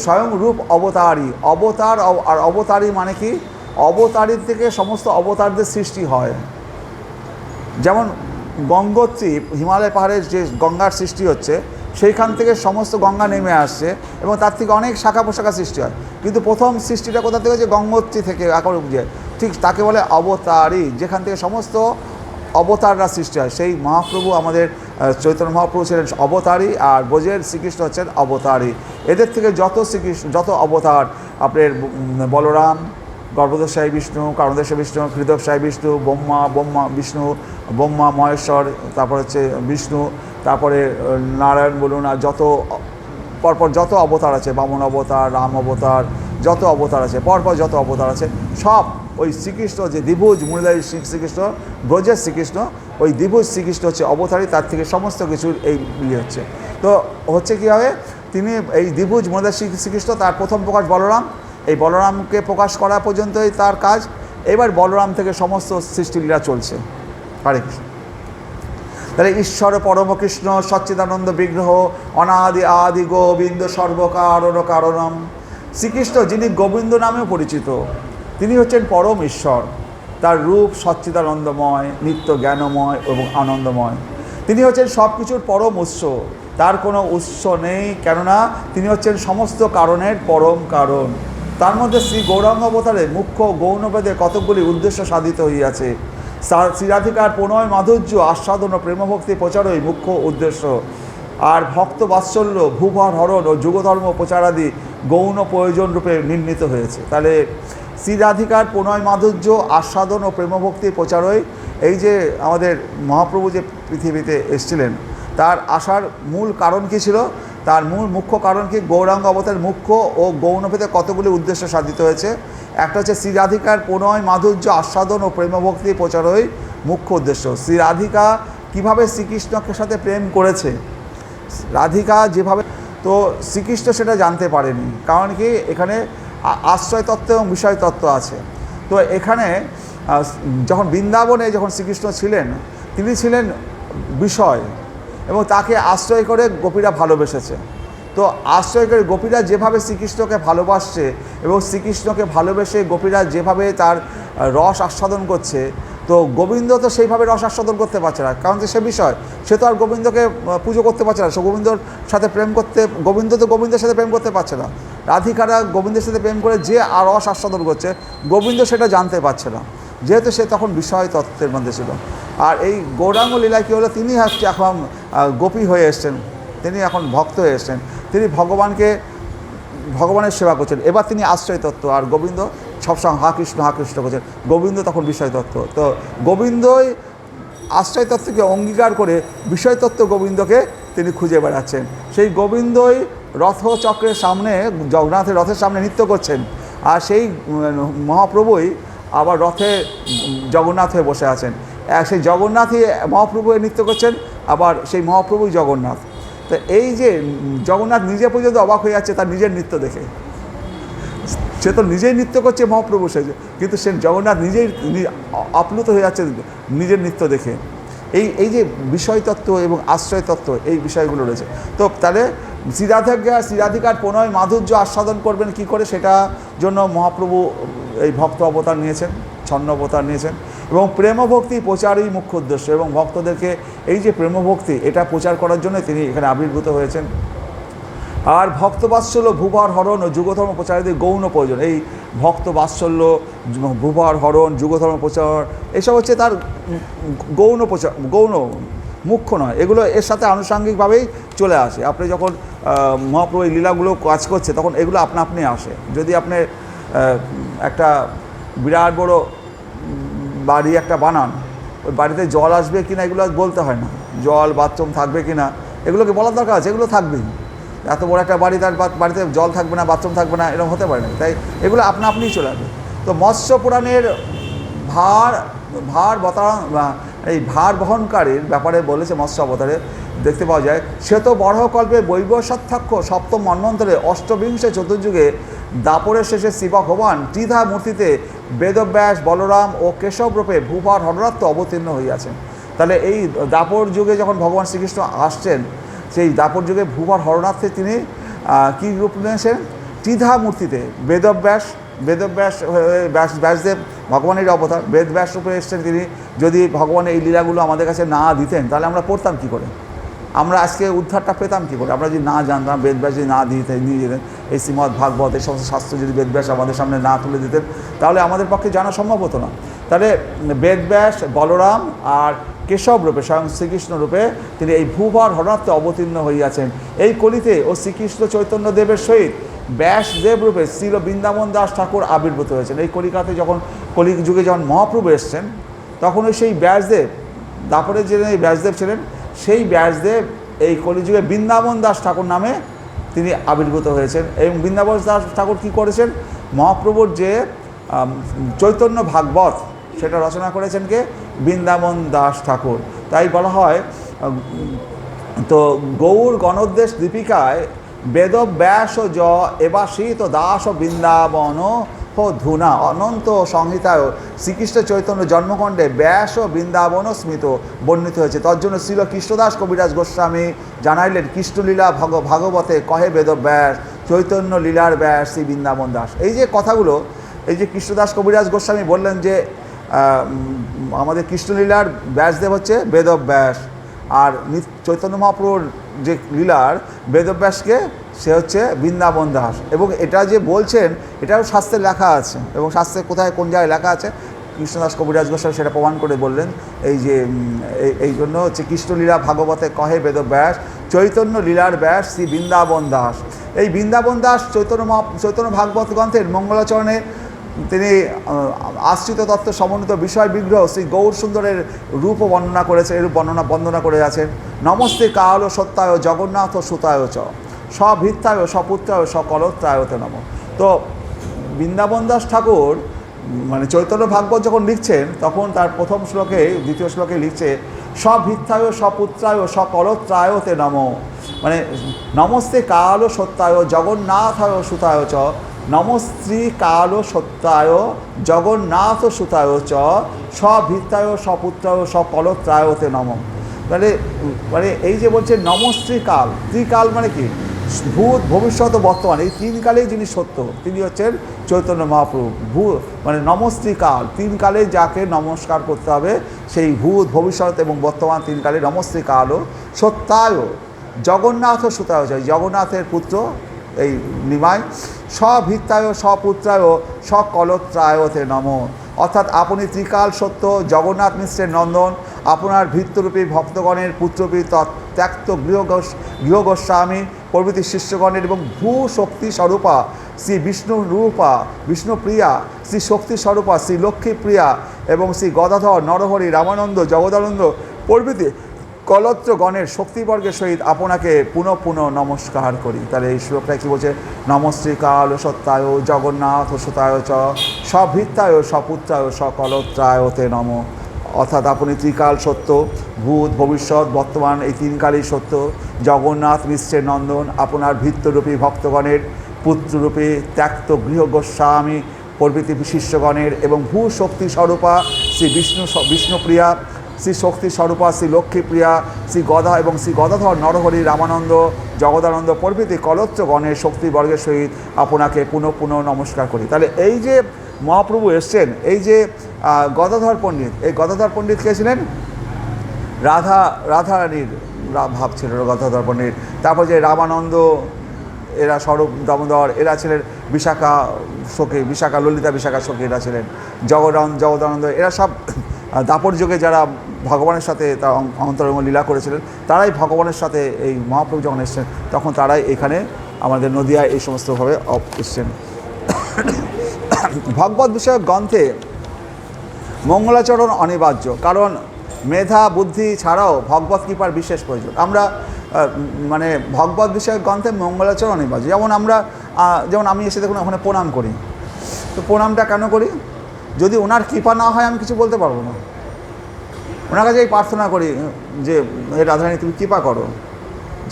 স্বয়ং রূপ অবতারী। অবতার আর অবতারী মানে কি? অবতারীর থেকে সমস্ত অবতারদের সৃষ্টি হয়। যেমন গঙ্গোত্রী, হিমালয় পাহাড়ের যে গঙ্গার সৃষ্টি হচ্ছে, সেইখান থেকে সমস্ত গঙ্গা নেমে আসছে এবং তার থেকে অনেক শাখা পোশাখা সৃষ্টি হয়, কিন্তু প্রথম সৃষ্টিটা কোথা থেকে হচ্ছে? গঙ্গোত্রী থেকে আকারে বুঝে, ঠিক তাকে বলে অবতারী, যেখান থেকে সমস্ত অবতাররা সৃষ্টি হয়। সেই মহাপ্রভু আমাদের চৈতন্য মহাপ্রভু ছিলেন অবতারী, আর ব্রজের শ্রীকৃষ্ণ হচ্ছেন অবতারী। এদের থেকে যত অবতার, আপনার বলরাম, গর্ভদোষায়ী বিষ্ণু, কারণদোষায়ী বিষ্ণু, হৃদোষায়ী বিষ্ণু, ব্রহ্মা মহেশ্বর, তারপর হচ্ছে বিষ্ণু, তারপরে নারায়ণ বলুন, আর পরপর যত অবতার আছে, বামন অবতার, রাম অবতার, যত অবতার আছে, পরপর যত অবতার আছে, সব ওই শ্রীকৃষ্ণ যে দ্বিভুজ মুনিদারী শ্রীকৃষ্ণ, ব্রজের শ্রীকৃষ্ণ, ওই দ্বিভুজ শ্রীকৃষ্ণ হচ্ছে অবতারী, তার থেকে সমস্ত কিছুর এই ইয়ে হচ্ছে। তো হচ্ছে কীভাবে? তিনি এই দ্বিভুজ মুনিদারী শ্রীকৃষ্ণ, তার প্রথম প্রকাশ বলরাম, এই বলরামকে প্রকাশ করা পর্যন্তই তার কাজ। এবার বলরাম থেকে সমস্ত সৃষ্টিলীলা চলছে। হরে কৃষ্ণ। তাহলে ঈশ্বর পরমকৃষ্ণ সচ্চিদানন্দ বিগ্রহ অনাদি আদি গোবিন্দ সর্বকারণ কারণম। শ্রীকৃষ্ণ যিনি গোবিন্দ নামেও পরিচিত, তিনি হচ্ছেন পরম ঈশ্বর। তার রূপ সচ্চিদানন্দময়, নিত্য জ্ঞানময় এবং আনন্দময়। তিনি হচ্ছেন সব কিছুর পরম উৎস, তার কোনো উৎস নেই, কেননা তিনি হচ্ছেন সমস্ত কারণের পরম কারণ। তার মধ্যে শ্রী গৌরাঙ্গ অবতারে মুখ্য গৌণবেদে কতকগুলি উদ্দেশ্য সাধিত হইয়াছে। শ্রীরাধিকার প্রণয় মাধুর্য আস্বাদন ও প্রেমভক্তি প্রচারই মুখ্য উদ্দেশ্য। আর ভক্ত বাৎসল্য, ভূভার হরণ ও যুগধর্ম প্রচারাদি গৌণ প্রয়োজন রূপে নির্ণীত হয়েছে। তাহলে শ্রীরাধিকার প্রণয় মাধুর্য আস্বাদন ও প্রেমভক্তি প্রচারই, এই যে আমাদের মহাপ্রভু যে পৃথিবীতে এসেছিলেন, তার আসার মূল কারণ কী ছিল? তার মুখ্য কারণ কি? গৌরাঙ্গ অবতারের মুখ্য ও গৌণভেদে কতগুলি উদ্দেশ্য সাধিত হয়েছে। একটা হচ্ছে শ্রীরাধিকার প্রণয় মাধুর্য আস্বাদন ও প্রেমভক্তি প্রচারই মুখ্য উদ্দেশ্য। শ্রীরাধিকা কীভাবে শ্রীকৃষ্ণের সাথে প্রেম করেছে, রাধিকা যেভাবে, তো শ্রীকৃষ্ণ সেটা জানতে পারেনি। কারণ কি? এখানে আশ্রয় তত্ত্ব এবং বিষয় তত্ত্ব আছে। তো এখানে যখন বৃন্দাবনে যখন শ্রীকৃষ্ণ ছিলেন, তিনি ছিলেন বিষয়, এবং তাকে আশ্রয় করে গোপীরা ভালোবেসেছে। তো আশ্রয় করে গোপীরা যেভাবে শ্রীকৃষ্ণকে ভালোবাসছে এবং শ্রীকৃষ্ণকে ভালোবেসে গোপীরা যেভাবে তার রস আস্বাদন করছে, তো গোবিন্দ তো সেইভাবে রস আস্বাদন করতে পারছে না, কারণ সে বিষয়, সে তো আর গোবিন্দকে পুজো করতে পারছে না, সে গোবিন্দর সাথে প্রেম করতে, গোবিন্দ তো গোবিন্দের সাথে প্রেম করতে পারছে না। রাধিকারা গোবিন্দের সাথে প্রেম করে যে আর রস আস্বাদন করছে, গোবিন্দ সেটা জানতে পারছে না, যেহেতু সে তখন বিষয় তত্ত্বের মধ্যে ছিল। আর এই গৌরাঙ্গ লীলায় কী হলো? তিনি হচ্ছে এখন গোপী হয়ে এসছেন, তিনি এখন ভক্ত হয়ে এসছেন, তিনি ভগবানের সেবা করছেন। এবার তিনি আশ্রয় তত্ত্ব, আর গোবিন্দ সবসময় হা কৃষ্ণ করছেন। গোবিন্দ তখন বিষয় তত্ত্ব। তো গোবিন্দই আশ্রয় তত্ত্বকে অঙ্গীকার করে বিষয় তত্ত্ব গোবিন্দকে তিনি খুঁজে বেড়াচ্ছেন। সেই গোবিন্দই রথচক্রের সামনে, জগন্নাথের রথের সামনে নৃত্য করছেন, আর সেই মহাপ্রভুই আবার রথে জগন্নাথ হয়ে বসে আছেন। সেই জগন্নাথই মহাপ্রভু হয়ে নৃত্য করছেন, আবার সেই মহাপ্রভুই জগন্নাথ। তো এই যে জগন্নাথ নিজে পর্যন্ত অবাক হয়ে যাচ্ছে তার নিজের নৃত্য দেখে। সে তো নিজেই নৃত্য করছে মহাপ্রভু সেজে, কিন্তু সে জগন্নাথ নিজেই আপ্লুত হয়ে যাচ্ছে নিজের নৃত্য দেখে। এই যে বিষয়তত্ত্ব এবং আশ্রয়তত্ত্ব, এই বিষয়গুলো রয়েছে। তো তাহলে শ্রীরাধিকার প্রণয় মাধুর্য আস্বাদন করবেন কি করে, সেটা জন্য মহাপ্রভু এই ভক্ত অবতার নিয়েছেন, ছন্ন অবতার নিয়েছেন। এবং প্রেমভক্তি প্রচারই মুখ্য উদ্দেশ্য, এবং ভক্তদেরকে এই যে প্রেমভক্তি এটা প্রচার করার জন্য তিনি এখানে আবির্ভূত হয়েছেন। আর ভক্তবাৎসল্য, ভূভার হরণ ও যুগধর্ম প্রচারীদের গৌণ প্রয়োজন। এই ভক্তবাৎসল্য, ভূভার হরণ, যুগধর্ম প্রচার, এসব হচ্ছে তার গৌণ প্রচার, গৌণ, মুখ্য নয়। এগুলো এর সাথে আনুষঙ্গিকভাবেই চলে আসে। আপনি যখন মহাপ্রভু এই লীলাগুলো কাজ করছে তখন এগুলো আপনা আপনি আসে। যদি আপনি একটা বিরাট বড় বাড়ি একটা বানান, ওই বাড়িতে জল আসবে কিনা এগুলো বলতে হয় না, জল বাথরুম থাকবে কিনা এগুলোকে বলার দরকার আছে, এগুলো থাকবেই। এত বড় একটা বাড়ি, তার বাড়িতে জল থাকবে না, বাথরুম থাকবে না, এরকম হতে পারে না। তাই এগুলো আপনা আপনিই চলে আসবে। তো মৎস্য পুরাণের এই ভার বহনকারীর ব্যাপারে বলেছে মৎস্য অবতারে দেখতে পাওয়া যায়। সে তো বরাহকল্পে বৈবস্বত্থাক্ষ সপ্তম মন্বন্তরে অষ্টবিংশ চতুর্যুগে দাপরের শেষে শিব ভগবান ত্রিধা মূর্তিতে বেদব্যাস, বলরাম ও কেশব রূপে ভূভার হরণার্থ অবতীর্ণ হইয়াছেন। তাহলে এই দাপর যুগে যখন ভগবান শ্রীকৃষ্ণ আসছেন, সেই দাপর যুগে ভূভার হরণার্থে তিনি কী রূপ নিয়েছেন? ত্রিধা মূর্তিতে বেদব্যাস, ব্যাসদেব ভগবানের অবতার, বেদব্যাস রূপে এসছেন তিনি। যদি ভগবানের এই লীলাগুলো আমাদের কাছে না দিতেন তাহলে আমরা পড়তাম কী করে, আমরা আজকে উদ্ধারটা পেতাম কী করে? আমরা যদি না জানতাম, বেদব্যাস যদি না নিয়ে যেতেন, এই শ্রীমদ্ ভাগবত এই সমস্ত শাস্ত্র যদি বেদব্যাস আমাদের সামনে না তুলে দিতেন তাহলে আমাদের পক্ষে জানা সম্ভব হতো না। তাহলে বেদব্যাস, বলরাম আর কেশব রূপে, স্বয়ং শ্রীকৃষ্ণ রূপে তিনি এই ভূভার হরণার্থে অবতীর্ণ হইয়াছেন। এই কলিতে ও শ্রীকৃষ্ণ চৈতন্য দেবের সহিত ব্যাসদেব রূপে শ্রীল বৃন্দাবন দাস ঠাকুর আবির্ভূত হয়েছেন। এই কলিকাতে যখন কলি যুগে যখন মহাপ্রভু এসছেন তখন সেই ব্যাসদেব, দাপরের যে এই ব্যাসদেব ছিলেন, সেই ব্যাসদেব এই কলিযুগে বৃন্দাবন দাস ঠাকুর নামে তিনি আবির্ভূত হয়েছেন। এবং বৃন্দাবন দাস ঠাকুর কী করেছেন? মহাপ্রভুর যে চৈতন্য ভাগবত সেটা রচনা করেছেন কে? বৃন্দাবন দাস ঠাকুর। তাই বলা হয়, তো গৌর গণোদ্দেশ দীপিকায় বেদব্যাস য এবাসিত দাস বৃন্দাবন ধুনা অনন্ত সংহিতায় শ্রীকৃষ্ণ চৈতন্য জন্মখণ্ডে ব্যাস ও বৃন্দাবন স্মৃত বর্ণিত হয়েছে। তার জন্য শ্রীল কৃষ্ণদাস কবিরাজ গোস্বামী জানাইলেন, কৃষ্ণলীলা ভাগবতে কহে বেদব্যাস, চৈতন্য লীলার ব্যাস শ্রী বৃন্দাবন দাস। এই যে কথাগুলো, এই যে কৃষ্ণদাস কবিরাজ গোস্বামী বললেন যে আমাদের কৃষ্ণলীলার ব্যাসদেব হচ্ছে বেদব্যাস, আর চৈতন্য মহাপ্রভুর যে লীলার বেদব্যাসকে সে হচ্ছে বৃন্দাবন দাস। এবং এটা যে বলছেন এটাও শাস্ত্রে লেখা আছে, এবং শাস্ত্রে কোথায় কোন জায়গায় লেখা আছে কৃষ্ণদাস কবিরাজ গোস্বামী সেটা প্রমাণ করে বললেন। এই যে এই জন্য হচ্ছে কৃষ্ণলীলা ভাগবতে কহে বেদব্যাস, চৈতন্য লীলার ব্যাস শ্রী বৃন্দাবন দাস। এই বৃন্দাবন দাস চৈতন্য ভাগবত গ্রন্থের মঙ্গলাচরণে তিনি আশ্রিত তত্ত্ব সমন্বিত বিষয় বিগ্রহ শ্রী গৌর সুন্দরের রূপও বর্ণনা করেছে, এরূপ বর্ণনা করে আছেন। নমস্তে কাল সত্যায় জগন্নাথ সুতায় চ সভিত্তায় সপুত্রায় সকলত্রায়তে নম। তো বৃন্দাবন দাস ঠাকুর মানে চৈতন্য ভাগবত যখন লিখছেন তখন তার প্রথম শ্লোকে, দ্বিতীয় শ্লোকে লিখছে সভিত্তায় সপুত্রায় সকলত্রায়তে নম। মানে নমস্তে কাল সত্যায় জগন্নাথায় সুতায় চ, নমস্ত্রী কাল সত্যায় জগন্নাথ সুতায় চ সভিত্তায় সপুত্রায় সকলত্রায়তে নম। মানে এই যে বলছে নমস্ত্রী কাল, ত্রিকাল মানে কি? ভূত, ভবিষ্যৎ ও বর্তমান, এই তিন কালেই যিনি সত্য তিনি হচ্ছেন চৈতন্য মহাপ্রভু। মানে নমস্ত্রী কাল, তিন কালে যাকে নমস্কার করতে হবে সেই ভূত, ভবিষ্যৎ এবং বর্তমান তিন কালে নমস্ত্রী কাল ও সত্যায় জগন্নাথ সুতায়, জগন্নাথের পুত্র এই নিমাই, সভিত্তায় সপুত্রায় সকলত্রায়তে নম। অর্থাৎ আপনি ত্রিকাল সত্য জগন্নাথ মিশ্রের নন্দন, আপনার ভিত্তরূপী ভক্তগণের পুত্রপী ত্যক্ত গৃহগোস্বামী প্রভৃতি শিষ্যগণের এবং ভূ শক্তি স্বরূপা শ্রী বিষ্ণু রূপা বিষ্ণুপ্রিয়া, শ্রী শক্তি স্বরূপা শ্রী লক্ষ্মীপ্রিয়া এবং শ্রী গদাধর নরহরি রামানন্দ জগদানন্দ প্রভৃতি কলত্রগণের শক্তিবর্গের সহিত আপনাকে পুনঃ পুনঃ নমস্কার করি। তাহলে এই শ্লোকটা কী বলছে? নমশ্রী কাল সত্যায় জগন্নাথ সতায় চ সভৃত্যায় সপুত্রায় সকলত্রায়তে নম। অর্থাৎ আপনি ত্রিকাল সত্য, ভূত ভবিষ্যৎ বর্তমান এই তিনকালই সত্য। জগন্নাথ বিশ্বের নন্দন, আপনার ভৃত্যরূপী ভক্তগণের পুত্ররূপে ত্যক্ত গৃহ গোস্বামী প্রভৃতি শিষ্যগণের এবং ভূশক্তি স্বরূপা শ্রী বিষ্ণুপ্রিয়া, শ্রী শক্তি স্বরূপা শ্রী লক্ষ্মীপ্রিয়া, শ্রী গদা এবং শ্রী গদাধর নরহরি রামানন্দ জগদানন্দ প্রভৃতি কলত্রগণের শক্তিবর্গের সহিত আপনাকে পুনঃ পুনঃ নমস্কার করি। তাহলে এই যে মহাপ্রভু এসছেন, এই যে গদাধর পণ্ডিত, এই গদাধর পণ্ডিত কে ছিলেন? রাধারানীর ভাব ছিল গদাধর পণ্ডিত। তারপর যে রামানন্দ, এরা স্বরূপ দামোদর, এরা ছিলেন বিশাখা সখী, বিশাখা ললিতা বিশাখা সখী এরা ছিলেন। জগদানন্দ এরা সব দাপর যুগে যারা ভগবানের সাথে তার অন্তরঙ্গ লীলা করেছিলেন, তারাই ভগবানের সাথে এই মহাপ্রভু যখন এসছেন তখন তারাই এখানে আমাদের নদিয়ায় এই সমস্তভাবে এসছেন। ভগবত বিষয়ক গ্রন্থে মঙ্গলাচরণ অনিবার্য, কারণ মেধা বুদ্ধি ছাড়াও ভগবত কৃপার বিশেষ প্রয়োজন। আমরা মানে ভগবত বিষয়ক গ্রন্থে মঙ্গলাচরণ অনিবার্য। যেমন আমি এসে দেখুন ওখানে প্রণাম করি, তো প্রণামটা কেন করি? যদি ওনার কৃপা না হয় আমি কিছু বলতে পারবো না। ওনার কাছে এই প্রার্থনা করি যে হে রাধারানী তুমি কৃপা করো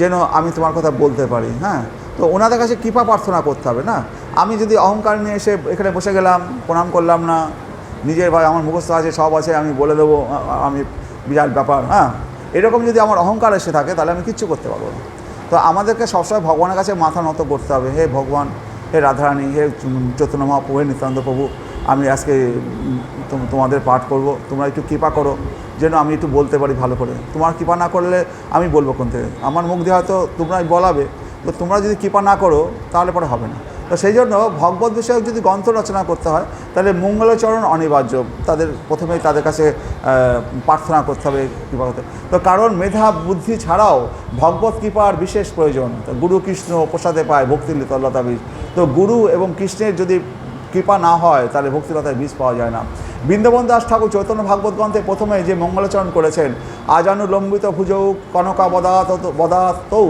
যেন আমি তোমার কথা বলতে পারি। হ্যাঁ, তো ওনাদের কাছে কৃপা প্রার্থনা করতে হবে না। আমি যদি অহংকার নিয়ে এসে এখানে বসে গেলাম, প্রণাম করলাম না, নিজের ভাই আমার মুখস্থ আছে সব আছে আমি বলে দেবো আমি বিরাট ব্যাপার, হ্যাঁ, এরকম যদি আমার অহংকার এসে থাকে তাহলে আমি কিচ্ছু করতে পারবো না। তো আমাদেরকে সবসময় ভগবানের কাছে মাথা নত করতে হবে। হে ভগবান, হে রাধারানী, হে চৈতন্য মহাপ্রভু, হে নিত্যানন্দ প্রভু, আমি আজকে তোমাদের পাঠ করব, তোমরা একটু কৃপা করো যেন আমি একটু বলতে পারি ভালো করে। তোমার কৃপা না করলে আমি বলবো কোন থেকে? আমার মুখ দিয়ে হয়তো তোমরাই বলাবে, তো তোমরা যদি কৃপা না করো তাহলে পরে হবে না। তো সেই জন্য ভগবত বিষয়ক যদি গ্রন্থ রচনা করতে হয় তাহলে মঙ্গলাচরণ অনিবার্য। প্রথমেই তাদের কাছে প্রার্থনা করতে হবে কৃপা করতে। তো কারণ মেধা বুদ্ধি ছাড়াও ভগবত কৃপার বিশেষ প্রয়োজন। গুরু কৃষ্ণ প্রসাদে পায় ভক্তিলতা বীজ। তো গুরু এবং কৃষ্ণের যদি কৃপা না হয় তাহলে ভক্তিলতায় বীজ পাওয়া যায় না। বৃন্দাবন দাস ঠাকুর চৈতন্য ভাগবত গ্রন্থে প্রথমে যে মঙ্গলাচরণ করেছেন, আজানুলম্বিত ভুজৌ কনকাবদাতৌ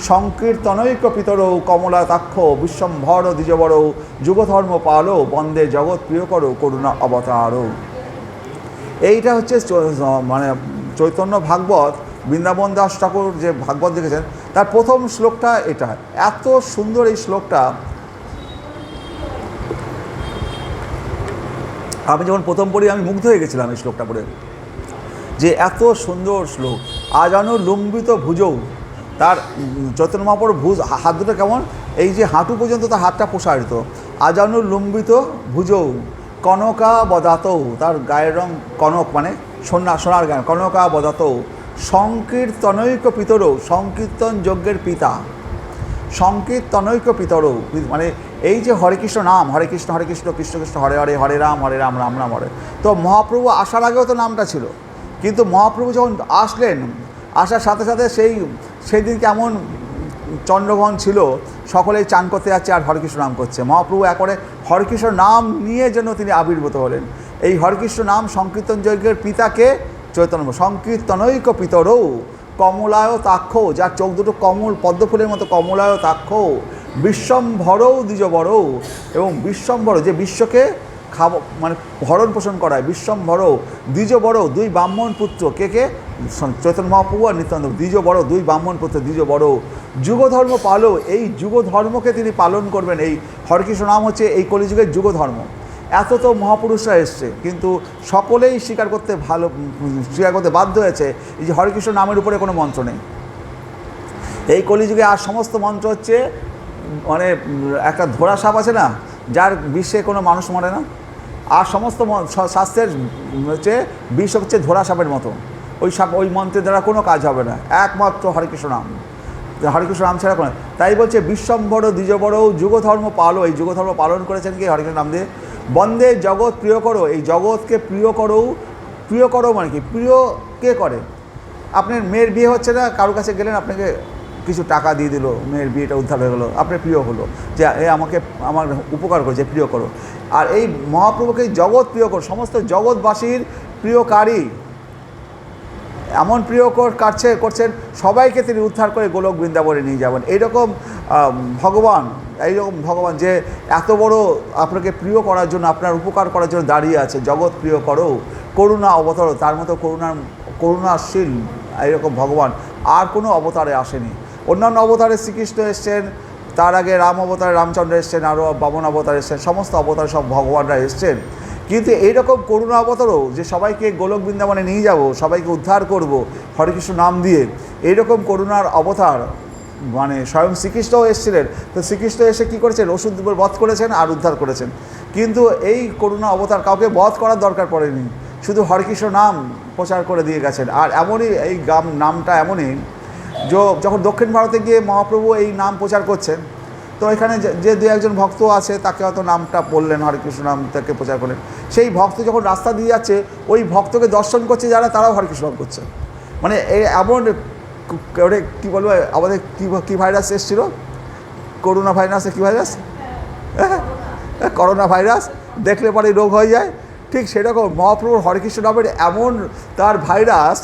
সংকীর্তনৈক পিতরৌ কমলাতাক্ষ বিশ্বম্ভর দ্বিজবরৌ যুগধর্ম পালৌ বন্দে জগৎ প্রিয়কর করুণা অবতারৌ। এইটা হচ্ছে মানে চৈতন্য ভাগবত, বৃন্দাবন দাস ঠাকুর যে ভাগবত লিখেছেন তার প্রথম শ্লোকটা এটা। এত সুন্দর এই শ্লোকটা, আমি যখন প্রথম পড়ি আমি মুগ্ধ হয়ে গেছিলাম এই শ্লোকটা পড়ে, যে এত সুন্দর শ্লোক। আজানুলম্বিত ভুজৌ, তার চৈতন্য মহাপ্রভুর ভুজ হাত দুটো কেমন, এই যে হাঁটু পর্যন্ত তার হাতটা প্রসারিত। আজানুলম্বিত ভুজৌ কনকা বদাতৌ, তার গায়ের রং কনক মানে সোনার গায়ে, কনকা বদাতৌ সংকীর্তনৈক পিতরৌ, সংকীর্তন যজ্ঞের পিতা, সংকীর্তনৈক পিতরৌ মানে এই যে হরে কৃষ্ণ নাম, হরে কৃষ্ণ কৃষ্ণ কৃষ্ণ হরে হরে, হরে রাম রাম রাম হরে। তো মহাপ্রভু আসার আগেও তো নামটা ছিল, কিন্তু মহাপ্রভু যখন আসলেন, আসার সাথে সাথে সেই দিন কেমন চন্দ্রগ্রহণ ছিল, সকলেই চান করতে যাচ্ছে আর হরেকৃষ্ণ নাম করছে। মহাপ্রভু একবারে হরেকৃষ্ণ নাম নিয়ে যেন তিনি আবির্ভূত হলেন। এই হরেকৃষ্ণ নাম সংকীর্তন যজ্ঞের পিতাকে চৈতন্য, সংকীর্তনৈক পিতরৌ কমলায় তাক্ষ, যার চোখ দুটো কমল পদ্মফুলের মতো কমলায় তাক্ষ বিশ্বম্ভরৌ দ্বিজবরৌ, এবং বিশ্বম্ভর যে বিশ্বকে মানে ভরণ পোষণ করায়, বিশ্বম্ভরৌ দ্বিজবরৌ দুই ব্রাহ্মণ পুত্র, কে চৈতন্য মহাপ্রভু আর নিত্যানন্দ, দ্বিজবরৌ দুই ব্রাহ্মণ পুত্র দ্বিজবরৌ যুগধর্ম পালো, এই যুগধর্মকে তিনি পালন করবেন। এই হরেকৃষ্ণ নাম হচ্ছে এই কলিযুগের যুগধর্ম। এত তো মহাপুরুষরা এসছে, কিন্তু সকলেই স্বীকার করতে বাধ্য হয়েছে এই যে হরেকৃষ্ণ নামের উপরে কোনো মন্ত্র নেই। এই কলিযুগে আর সমস্ত মন্ত্র হচ্ছে মানে একটা ধরা সাপ আছে না, যার বিশ্বে কোনো মানুষ মরে না, আর সমস্ত শাস্ত্রের হচ্ছে বিষ হচ্ছে ধরা সাপের মতো, ওই মন্ত্রের দ্বারা কোনো কাজ হবে না, একমাত্র হরেকৃষ্ণ নাম, হরেকৃষ্ণ নাম ছাড়া কোনো। তাই বলছে বিশ্বম্ভর দ্বিজবরৌ যুগধর্ম পালো, এই যুগধর্ম পালন করেছেন কি হরেকৃষ্ণ নাম দিয়ে। বন্দে জগৎ প্রিয় করো, এই জগৎকে প্রিয় করো। প্রিয় করো মানে কি? প্রিয় কে করে? আপনার মেয়ের বিয়ে হচ্ছে না, কারোর কাছে গেলেন, আপনাকে কিছু টাকা দিয়ে দিল, মেয়ের বিয়েটা উদ্ধার হয়ে গেলো, আপনার প্রিয় হলো, যে আমার উপকার করেছে, প্রিয় করো। আর এই মহাপ্রভুকে জগৎ প্রিয় করো, সমস্ত জগৎবাসীর প্রিয়কারী, এমন প্রিয় করছেন সবাইকে তিনি উদ্ধার করে গোলক বৃন্দাবনে নিয়ে যাবেন। এইরকম ভগবান যে এত বড় আপনাকে প্রিয় করার জন্য, আপনার উপকার করার জন্য দাঁড়িয়ে আছে। জগৎ প্রিয় করো, করুণা অবতার, তার মতো করুণাশীল এইরকম ভগবান আর কোনো অবতারে আসেনি। অন্যান্য অবতারে শ্রীকৃষ্ণ এসছেন, তার আগে রাম অবতারে রামচন্দ্র এসছেন, আরও বামন অবতার এসছেন, সমস্ত অবতারে সব ভগবানরা এসছেন। কিন্তু এইরকম করুণা অবতারও যে সবাইকে গোলক বৃন্দাবনে নিয়ে যাব, সবাইকে উদ্ধার করব হরেকৃষ্ণ নাম দিয়ে, এইরকম করুণার অবতার মানে স্বয়ং শ্রীকৃষ্ণও এসেছিলেন। তো শ্রীকৃষ্ণ এসে কী করেছেন? অসুরদের বধ করেছেন আর উদ্ধার করেছেন। কিন্তু এই করুণা অবতার কাউকে বধ করার দরকার পড়েনি, শুধু হরেকৃষ্ণ নাম প্রচার করে দিয়ে গেছেন। আর এমনই এই নামটা এমনই যখন দক্ষিণ ভারতে গিয়ে মহাপ্রভু এই নাম প্রচার করছেন, তো এখানে যে দু একজন ভক্ত আছে তাকে হয়তো নামটা বললেন, হরেকৃষ্ণ নাম তাকে প্রচার করলেন। সেই ভক্ত যখন রাস্তা দিয়ে যাচ্ছে, ওই ভক্তকে দর্শন করছে যারা, তারাও হরেকৃষ্ণ নাম করছে। মানে এই এমন কী বলবো, আমাদের কী ভাইরাস এসেছিলো, করোনা ভাইরাসে কী ভাইরাস, করোনা ভাইরাস, দেখলে পরে রোগ হয়ে যায়। ঠিক সেরকম মহাপ্রভুর হরেকৃষ্ণ নামের এমন তার ভাইরাস,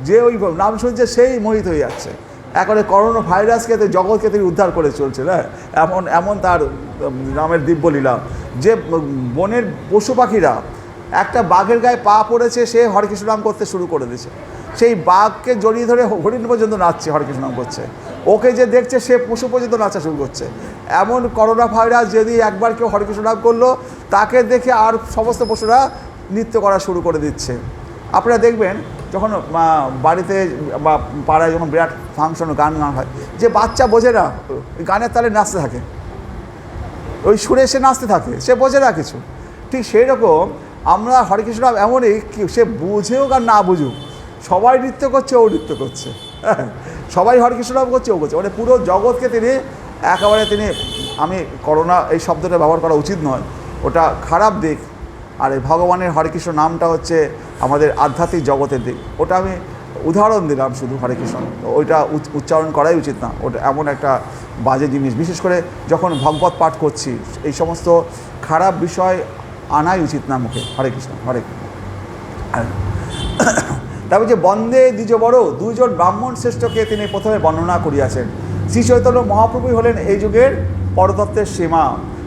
যে ওই নাম শুনছে সেই মোহিত হয়ে যাচ্ছে। এখন করোনা ভাইরাসকে তো জগৎকে তিনি উদ্ধার করে চলছেন। এমন তার নামের দিব্যলীলা যে বনের পশু পাখিরা, একটা বাঘের গায়ে পা পড়েছে, সে হরেকৃষ্ণ নাম করতে শুরু করে দিয়েছে। সেই বাঘকে জড়িয়ে ধরে হরিণ পর্যন্ত নাচছে, হরেকৃষ্ণ নাম করছে। ওকে যে দেখছে সে পশু পর্যন্ত নাচা শুরু করছে। এমন করোনা ভাইরাস যদি একবার কেউ হরেকৃষ্ণ নাম করলো, তাকে দেখে আর সমস্ত পশুরা নৃত্য করা শুরু করে দিচ্ছে। আপনারা দেখবেন যখন বাড়িতে বা পাড়ায় যখন বিরাট ফাংশন গান হয়, যে বাচ্চা বোঝে না, গানের তালে নাচতে থাকে, ওই সুরে সে নাচতে থাকে, সে বোঝে না কিছু। ঠিক সেই রকম আমরা হরেকৃষ্ণ নাম এমনই, সে বুঝেও আর না বুঝুক, সবাই নৃত্য করছে, ও নৃত্য করছে, সবাই হরেকৃষ্ণ নাম করছে, ও করছে। মানে পুরো জগৎকে তিনি একেবারে আমি করোনা এই শব্দটা ব্যবহার করা উচিত নয়, ওটা খারাপ দিক। আর এই ভগবানের হরেকৃষ্ণ নামটা হচ্ছে আমাদের আধ্যাত্মিক জগতের দিক। ওটা আমি উদাহরণ দিলাম শুধু, হরেকৃষ্ণ ওইটা উচ্চারণ করাই উচিত না, ওটা এমন একটা বাজে জিনিস। বিশেষ করে যখন ভগবত পাঠ করছি, এই সমস্ত খারাপ বিষয় আনাই উচিত না মুখে। হরেকৃষ্ণ হরেকৃষ্ণ। তারপর যে বন্দে দ্বিজ বড়, দুইজন ব্রাহ্মণ শ্রেষ্ঠকে তিনি প্রথমে বর্ণনা করিয়াছেন। শ্রী চৈতন্য মহাপ্রভুই হলেন এই যুগের পরতত্ত্বের সীমা।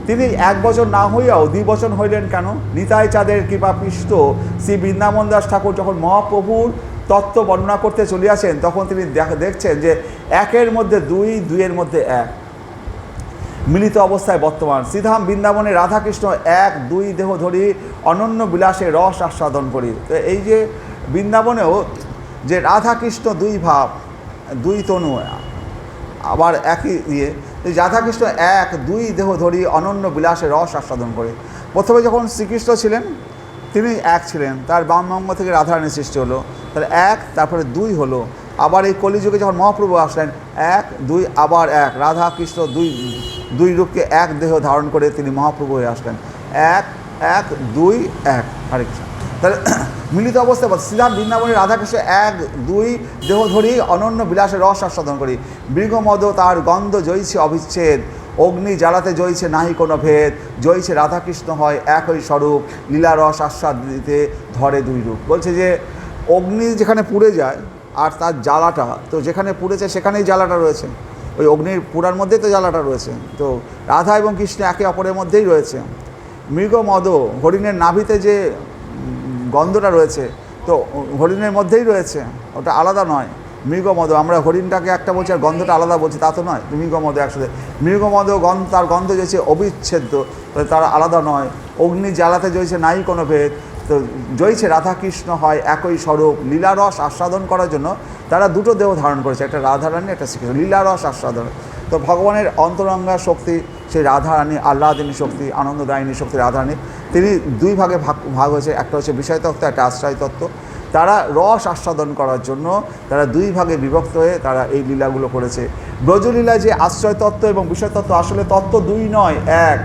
তিনি 1 বছর না হইয়াও 2 বছর হইলেন কেন? নিতাই চাঁদের কৃপাপৃষ্ট শ্রী বৃন্দাবন দাস ঠাকুর যখন মহাপ্রভুর তত্ত্ব বর্ণনা করতে চলিয়াছেন, তখন তিনি দেখছেন যে 1-এর মধ্যে 2, 2-এর মধ্যে 1 মিলিত অবস্থায় বর্তমান। শ্রীধাম বৃন্দাবনে রাধাকৃষ্ণ 1, 2 দেহ ধরি অনন্য বিলাসে রস আস্বাদন করি। তো এই যে বৃন্দাবনেও যে রাধাকৃষ্ণ 2 ভাব, 2 তনু, আবার একই ইয়ে, রাধাকৃষ্ণ 1, 2 দেহ ধরি অনন্য বিলাসে রস আস্বাদন করে। প্রথমে যখন শ্রীকৃষ্ণ ছিলেন তিনি 1 ছিলেন, তার বামঙ্গ থেকে রাধারানীর সৃষ্টি হলো, তাহলে 1, তারপরে 2 হলো। আবার এই কলিযুগে যখন মহাপ্রভু আসলেন 1, 2 আবার 1, রাধাকৃষ্ণ 2 রূপকে 1 দেহ ধারণ করে তিনি মহাপ্রভু হয়ে আসলেন। 1, 1, 2, 1 হরে কৃষ্ণ। তাহলে মিলিত অবস্থায় শ্রীধাম বৃন্দাবনের রাধাকৃষ্ণ 1, 2 দেহ ধরি অনন্য বিলাসে রস আস্বাদন করি। মৃগমদ তার গন্ধ জয়ছে অবিচ্ছেদ, অগ্নি জ্বালাতে জয়ছে নাহি কোনো ভেদ, জয়ছে রাধাকৃষ্ণ হয় একই স্বরূপ, লীলা রস আস্বাদ দিতে ধরে 2 রূপ। বলছে যে অগ্নি যেখানে পুড়ে যায় আর তার জ্বালাটা, তো যেখানে পুড়েছে সেখানেই জ্বালাটা রয়েছে, ওই অগ্নির পুরার মধ্যেই তো জ্বালাটা রয়েছে। তো রাধা এবং কৃষ্ণ একে অপরের মধ্যেই রয়েছে। মৃগমদ হরিণের নাভিতে যে গন্ধটা রয়েছে, তো হরিণের মধ্যেই রয়েছে, ওটা আলাদা নয়। মৃগমদ, আমরা হরিণটাকে একটা বলছি আর গন্ধটা আলাদা বলছি, তা তো নয়। মৃগমদ একসাথে, মৃগমদ তার গন্ধ জয়ছে অবিচ্ছেদ্য, তারা আলাদা নয়। অগ্নি জ্বালাতে জয়ছে নাই কোনো ভেদ, তো জয়ছে রাধাকৃষ্ণ হয় একই স্বরূপ। লীলারস আস্বাদন করার জন্য তারা 2টো দেহ ধারণ করেছে, একটা রাধারানী, একটা শ্রীকৃষ্ণ। লীলারস আস্বাদন, তো ভগবানের অন্তরঙ্গা শক্তি সেই রাধারানী, আহ্লাদিনী শক্তি, আনন্দদায়িনী শক্তি রাধারানী, তিনি 2 ভাগে ভাগ হয়েছে, একটা হচ্ছে বিষয় তত্ত্ব, একটা আশ্রয় তত্ত্ব। তারা রস আস্বাদন করার জন্য তারা 2 ভাগে বিভক্ত হয়ে তারা এই লীলাগুলো করেছে। ব্রজলীলা যে আশ্রয় তত্ত্ব এবং বিষয় তত্ত্ব, আসলে তত্ত্ব 2 নয় 1,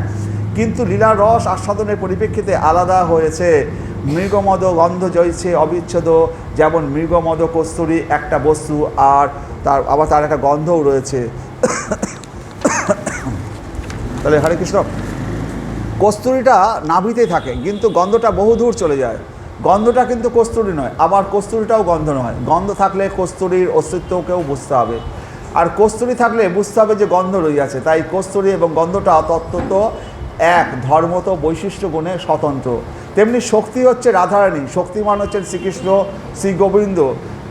কিন্তু লীলার রস আস্বাদনের পরিপ্রেক্ষিতে আলাদা হয়েছে। মৃগমদ গন্ধ জয়ছে অবিচ্ছেদ, যেমন মৃগমদ কস্তুরী একটা বস্তু, আর তার একটা গন্ধও রয়েছে। তাহলে হরে কৃষ্ণ, কস্তুরীটা নাভিতেই থাকে কিন্তু গন্ধটা বহু দূর চলে যায়। গন্ধটা কিন্তু কস্তুরী নয়, আবার কস্তুরীটাও গন্ধ নয়। গন্ধ থাকলে কস্তুরীর অস্তিত্বকেও বুঝতে হবে, আর কস্তুরী থাকলে বুঝতে হবে যে গন্ধ রইয়াছে। তাই কস্তুরী এবং গন্ধটা তত্ত্বত এক, ধর্মত বৈশিষ্ট্য গুণে স্বতন্ত্র। তেমনি শক্তি হচ্ছে রাধারানী, শক্তিমান হচ্ছেন শ্রীকৃষ্ণ, শ্রী গোবিন্দ।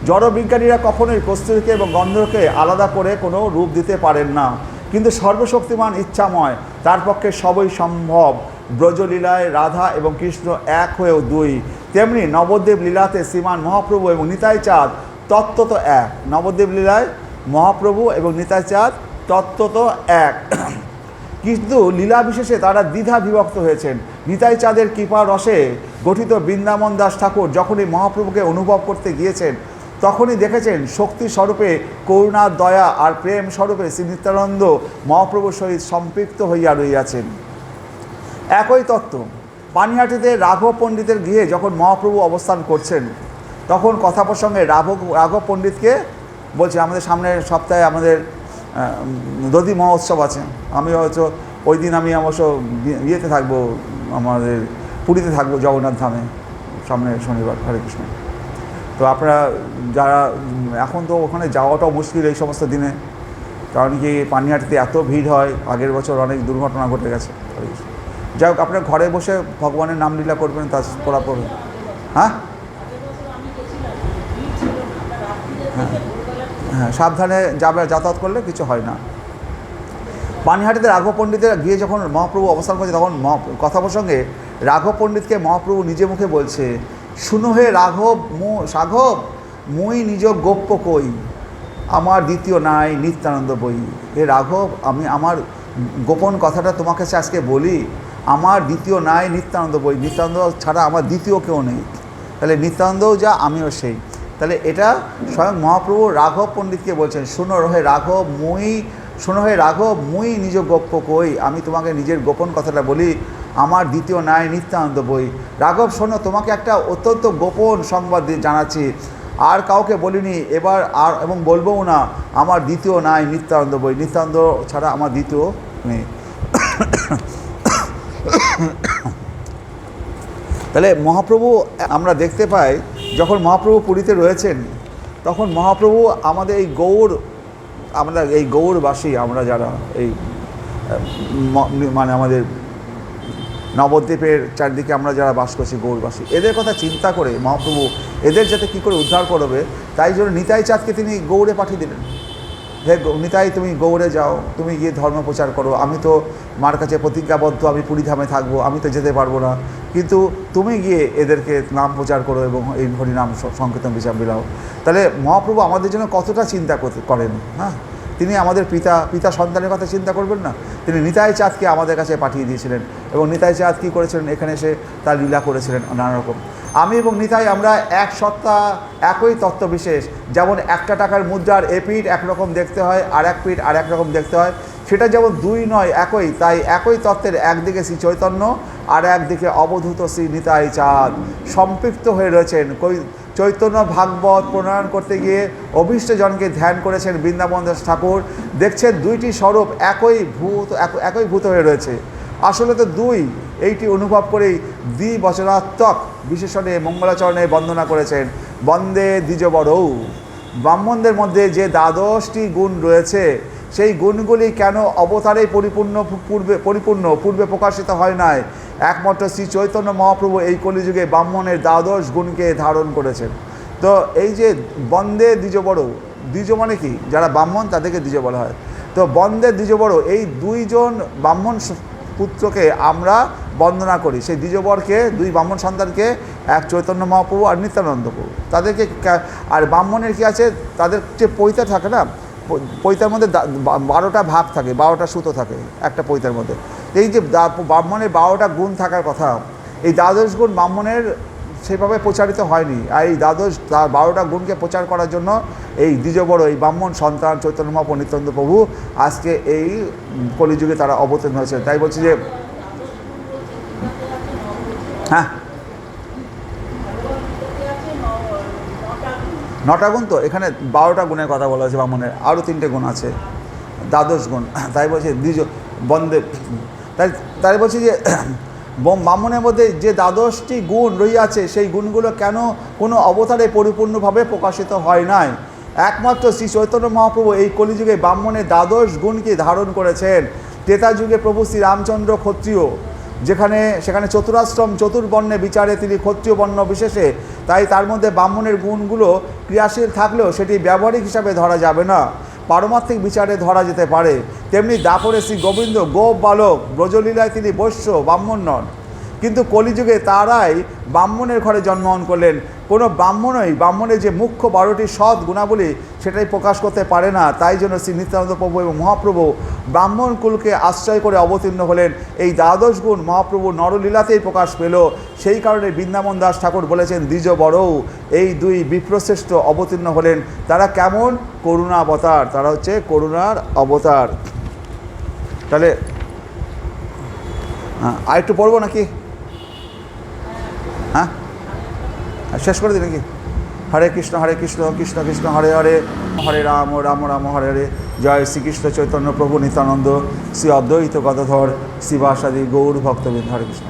জড়বিজ্ঞানীরা কখনোই কস্তুরীকে এবং গন্ধকে আলাদা করে কোনো রূপ দিতে পারেন না, কিন্তু সর্বশক্তিমান ইচ্ছাময়, তার পক্ষে সবই সম্ভব। ব্রজলীলায় রাধা এবং কৃষ্ণ এক হয়েও দুই, তেমনি নবদ্বীপ লীলাতে শ্রীমান মহাপ্রভু এবং নিতাই চাঁদ তত্ত্বত এক। নবদ্বীপ লীলায় মহাপ্রভু এবং নিতাই চাঁদ তত্ত্বত এক, কিন্তু লীলা বিশেষে তারা দ্বিধা বিভক্ত হয়েছেন। নিতাই চাঁদের কৃপা রসে গঠিত বৃন্দাবন দাস ঠাকুর যখনই মহাপ্রভুকে অনুভব করতে গিয়েছেন, তখনই দেখেছেন শক্তি স্বরূপে করুণা, দয়া আর প্রেম স্বরূপে শ্রী নিত্যানন্দ মহাপ্রভুর সহিত সম্পৃক্ত হইয়া রইয়াছেন। একই তত্ত্ব পানিহাটিতে রাঘব পণ্ডিতের গৃহে যখন মহাপ্রভু অবস্থান করছেন, তখন কথা প্রসঙ্গে রাঘব পণ্ডিতকে বলছে, আমাদের সামনের সপ্তাহে আমাদের দধি মহোৎসব আছে, আমি হয়তো ওই দিন আমি অবশ্য ইয়েতে থাকবো, আমাদের পুরীতে থাকবো জগন্নাথ ধামে, সামনে শনিবার। হরে কৃষ্ণ। তো আপনারা যারা, এখন তো ওখানে যাওয়াটাও মুশকিল এই সমস্ত দিনে, কারণ কি পানিহাটিতে এত ভিড় হয়, আগের বছর অনেক দুর্ঘটনা ঘটে গেছে। হরে কৃষ্ণ। যাই হোক, আপনারা ঘরে বসে ভগবানের নাম লীলা করবেন, তা পড়া পড়বেন। হ্যাঁ হ্যাঁ হ্যাঁ, সাবধানে যাবে, যাতায়াত করলে কিছু হয় না। পানিহাটিতে রাঘব পণ্ডিতের গিয়ে যখন মহাপ্রভু অবস্থান করছে, তখন কথা প্রসঙ্গে রাঘব পণ্ডিতকে মহাপ্রভু নিজে মুখে বলছে, শুনো হে রাঘব সাঘব, মুই নিজ গোপ্য কই, আমার দ্বিতীয় নাই নিত্যানন্দ বই। হে রাঘব, আমি আমার গোপন কথাটা তোমার কাছে আজকে বলি, আমার দ্বিতীয় নাই নিত্যানন্দ বই, নিত্যানন্দ ছাড়া আমার দ্বিতীয় কেউ নেই। তাহলে নিত্যানন্দও যা, আমিও সেই। তাহলে এটা স্বয়ং মহাপ্রভু রাঘব পণ্ডিতকে বলছেন, শোনো হে রাঘব, মুই নিজ গোপ্য কই, আমি তোমাকে নিজের গোপন কথাটা বলি, আমার দ্বিতীয় নাই নিত্যানন্দ বই। রাঘব শোনো, তোমাকে একটা অত্যন্ত গোপন সংবাদ জানাচ্ছি, আর কাউকে বলিনি এবার, আর এবং বলবও না, আমার দ্বিতীয় নাই নিত্যানন্দ বই, নিত্যানন্দ ছাড়া আমার দ্বিতীয় নেই। তাহলে মহাপ্রভু আমরা দেখতে পাই, যখন মহাপ্রভু পুরীতে রয়েছেন, তখন মহাপ্রভু আমাদের এই গৌরবাসী, আমরা যারা এই মানে আমাদের নবদ্বীপের চারদিকে আমরা যারা বাস করছি গৌরবাসী, এদের কথা চিন্তা করে মহাপ্রভু এদের যাতে কী করে উদ্ধার করবে, তাই জন্য নিতাই চাঁদকে তিনি গৌড়ে পাঠিয়ে দিলেন। হে নিতাই, তুমি গৌড়ে যাও, তুমি গিয়ে ধর্ম প্রচার করো, আমি তো মার কাছে প্রতিজ্ঞাবদ্ধ, আমি পুরীধামে থাকবো, আমি তো যেতে পারবো না, কিন্তু তুমি গিয়ে এদেরকে নাম প্রচার করো এবং এই হরিনাম সংকীর্তন বিচার বিলাও। তাহলে মহাপ্রভু আমাদের জন্য কতটা চিন্তা করেন। হ্যাঁ, তিনি আমাদের পিতা সন্তানের কথা চিন্তা করবেন না? তিনি নিতাই চাঁদকে আমাদের কাছে পাঠিয়ে দিয়েছিলেন, এবং নিতাই চাঁদ কী করেছিলেন, এখানে এসে তার লীলা করেছিলেন নানা রকম। আমি এবং নিতাই আমরা এক সত্তা, একই তত্ত্ব বিশেষ। যেমন একটা টাকার মুদ্রার এ পিঠ একরকম দেখতে হয়, আর এক পিঠ আর এক রকম দেখতে হয়, সেটা যেমন দুই নয় একই, তাই একই তত্ত্বের একদিকে শ্রী চৈতন্য আর একদিকে অবধূত শ্রী নিতাই চাঁদ সম্পৃক্ত হয়ে রয়েছেন। চৈতন্য ভাগবত প্রণয়ন করতে গিয়ে অভীষ্টজনকে ধ্যান করেছেন বৃন্দাবন দাস ঠাকুর। দেখছেন দুইটি স্বরূপ একই ভূত হয়ে রয়েছে, আসলে তো দুই। এইটি অনুভব করেই দ্বিবচনাত্মক বিশেষণে মঙ্গলাচরণে বন্দনা করেছেন, বন্দে দ্বিজবরৌ। ব্রাহ্মণদের মধ্যে যে দ্বাদশটি গুণ রয়েছে, সেই গুণগুলি কেন অবতারেই পূর্বে প্রকাশিত হয় নাই? একমাত্র শ্রী চৈতন্য মহাপ্রভু এই কলিযুগে ব্রাহ্মণের দ্বাদশ গুণকে ধারণ করেছেন। তো এই যে বন্দে দ্বিজবরৌ, দ্বিজ মানে কি, যারা ব্রাহ্মণ তাদেরকে দ্বিজ বলা হয়। তো বন্দে দ্বিজবরৌ, এই দুইজন ব্রাহ্মণ পুত্রকে আমরা বন্দনা করি। সেই দ্বিজবরকে, দুই ব্রাহ্মণ সন্তানকে, এক চৈতন্য মহাপ্রভু আর নিত্যানন্দ প্রভু, তাদেরকে। আর ব্রাহ্মণের কী আছে, তাদের যে পৈতা থাকে না, পৈতার মধ্যে 12টা ভাগ থাকে, 12টা সুতো থাকে একটা পৈতার মধ্যে। এই যে ব্রাহ্মণের 12টা গুণ থাকার কথা, এই দ্বাদশ গুণ ব্রাহ্মণের সেভাবে প্রচারিত হয়নি। আর এই 12টা গুণকে প্রচার করার জন্য এই দ্বিজবর, এই ব্রাহ্মণ সন্তান চৈতন্য মহাপ্রভু নিত্যানন্দ প্রভু আজকে এই কলিযুগে তারা অবতীর্ণ হয়েছে। তাই বলছি যে হ্যাঁ, 9টা গুণ, তো এখানে 12টা গুণের কথা বলা হয়েছে ব্রাহ্মণের, আরও 3টে গুণ আছে, দ্বাদশ গুণ। তাই বলছি দ্বিজ বন্দে, তাই বলছি যে ব্রাহ্মণের মধ্যে যে দ্বাদশটি গুণ রইয়াছে সেই গুণগুলো কেন কোনো অবতারে পরিপূর্ণভাবে প্রকাশিত হয় নাই? একমাত্র শ্রী চৈতন্য মহাপ্রভু এই কলিযুগে ব্রাহ্মণের দ্বাদশ গুণকে ধারণ করেছেন। ত্রেতা যুগে প্রভু শ্রী রামচন্দ্র ক্ষত্রিয়, সেখানে চতুরাশ্রম চতুর্বর্ণে বিচারে তিনি ক্ষত্রিয় বর্ণ বিশেষে, তাই তার মধ্যে ব্রাহ্মণের গুণগুলো ক্রিয়াশীল থাকলেও সেটি ব্যবহারিক হিসাবে ধরা যাবে না, পারমার্থিক বিচারে ধরা যেতে পারে। তেমনি দাপরে শ্রী গোবিন্দ গোপ বালক, ব্রজলীলায় তিনি বৈশ্য ব্রাহ্মণ নন, কিন্তু কলিযুগে তারাই ব্রাহ্মণের ঘরে জন্মগ্রহণ করলেন। কোনো ব্রাহ্মণের যে মুখ্য 12টি সৎ গুণাবলী সেটাই প্রকাশ করতে পারে না। তাই জন্য শ্রী নিত্যানন্দ প্রভু এবং মহাপ্রভু ব্রাহ্মণ কুলকে আশ্রয় করে অবতীর্ণ হলেন। এই দ্বাদশ গুণ মহাপ্রভু নরলীলাতেই প্রকাশ পেল। সেই কারণে বৃন্দাবন দাস ঠাকুর বলেছেন, দ্বিজ বড়ও এই দুই বিপ্রশ্রেষ্ঠ অবতীর্ণ হলেন। তারা কেমন? করুণা অবতার, তারা হচ্ছে করুণার অবতার। তাহলে আর একটু পড়বো নাকি? হ্যাঁ, শেষ করে দিই নাকি? হরে কৃষ্ণ কৃষ্ণ কৃষ্ণ হরে হরে, হরে রাম রাম রাম হরে হরে। জয় শ্রীকৃষ্ণ চৈতন্য প্রভু নিত্যানন্দ, শ্রী অদ্বৈত গদাধর, শিবাসাদি গৌর ভক্তবৃন্দ। হরে কৃষ্ণ।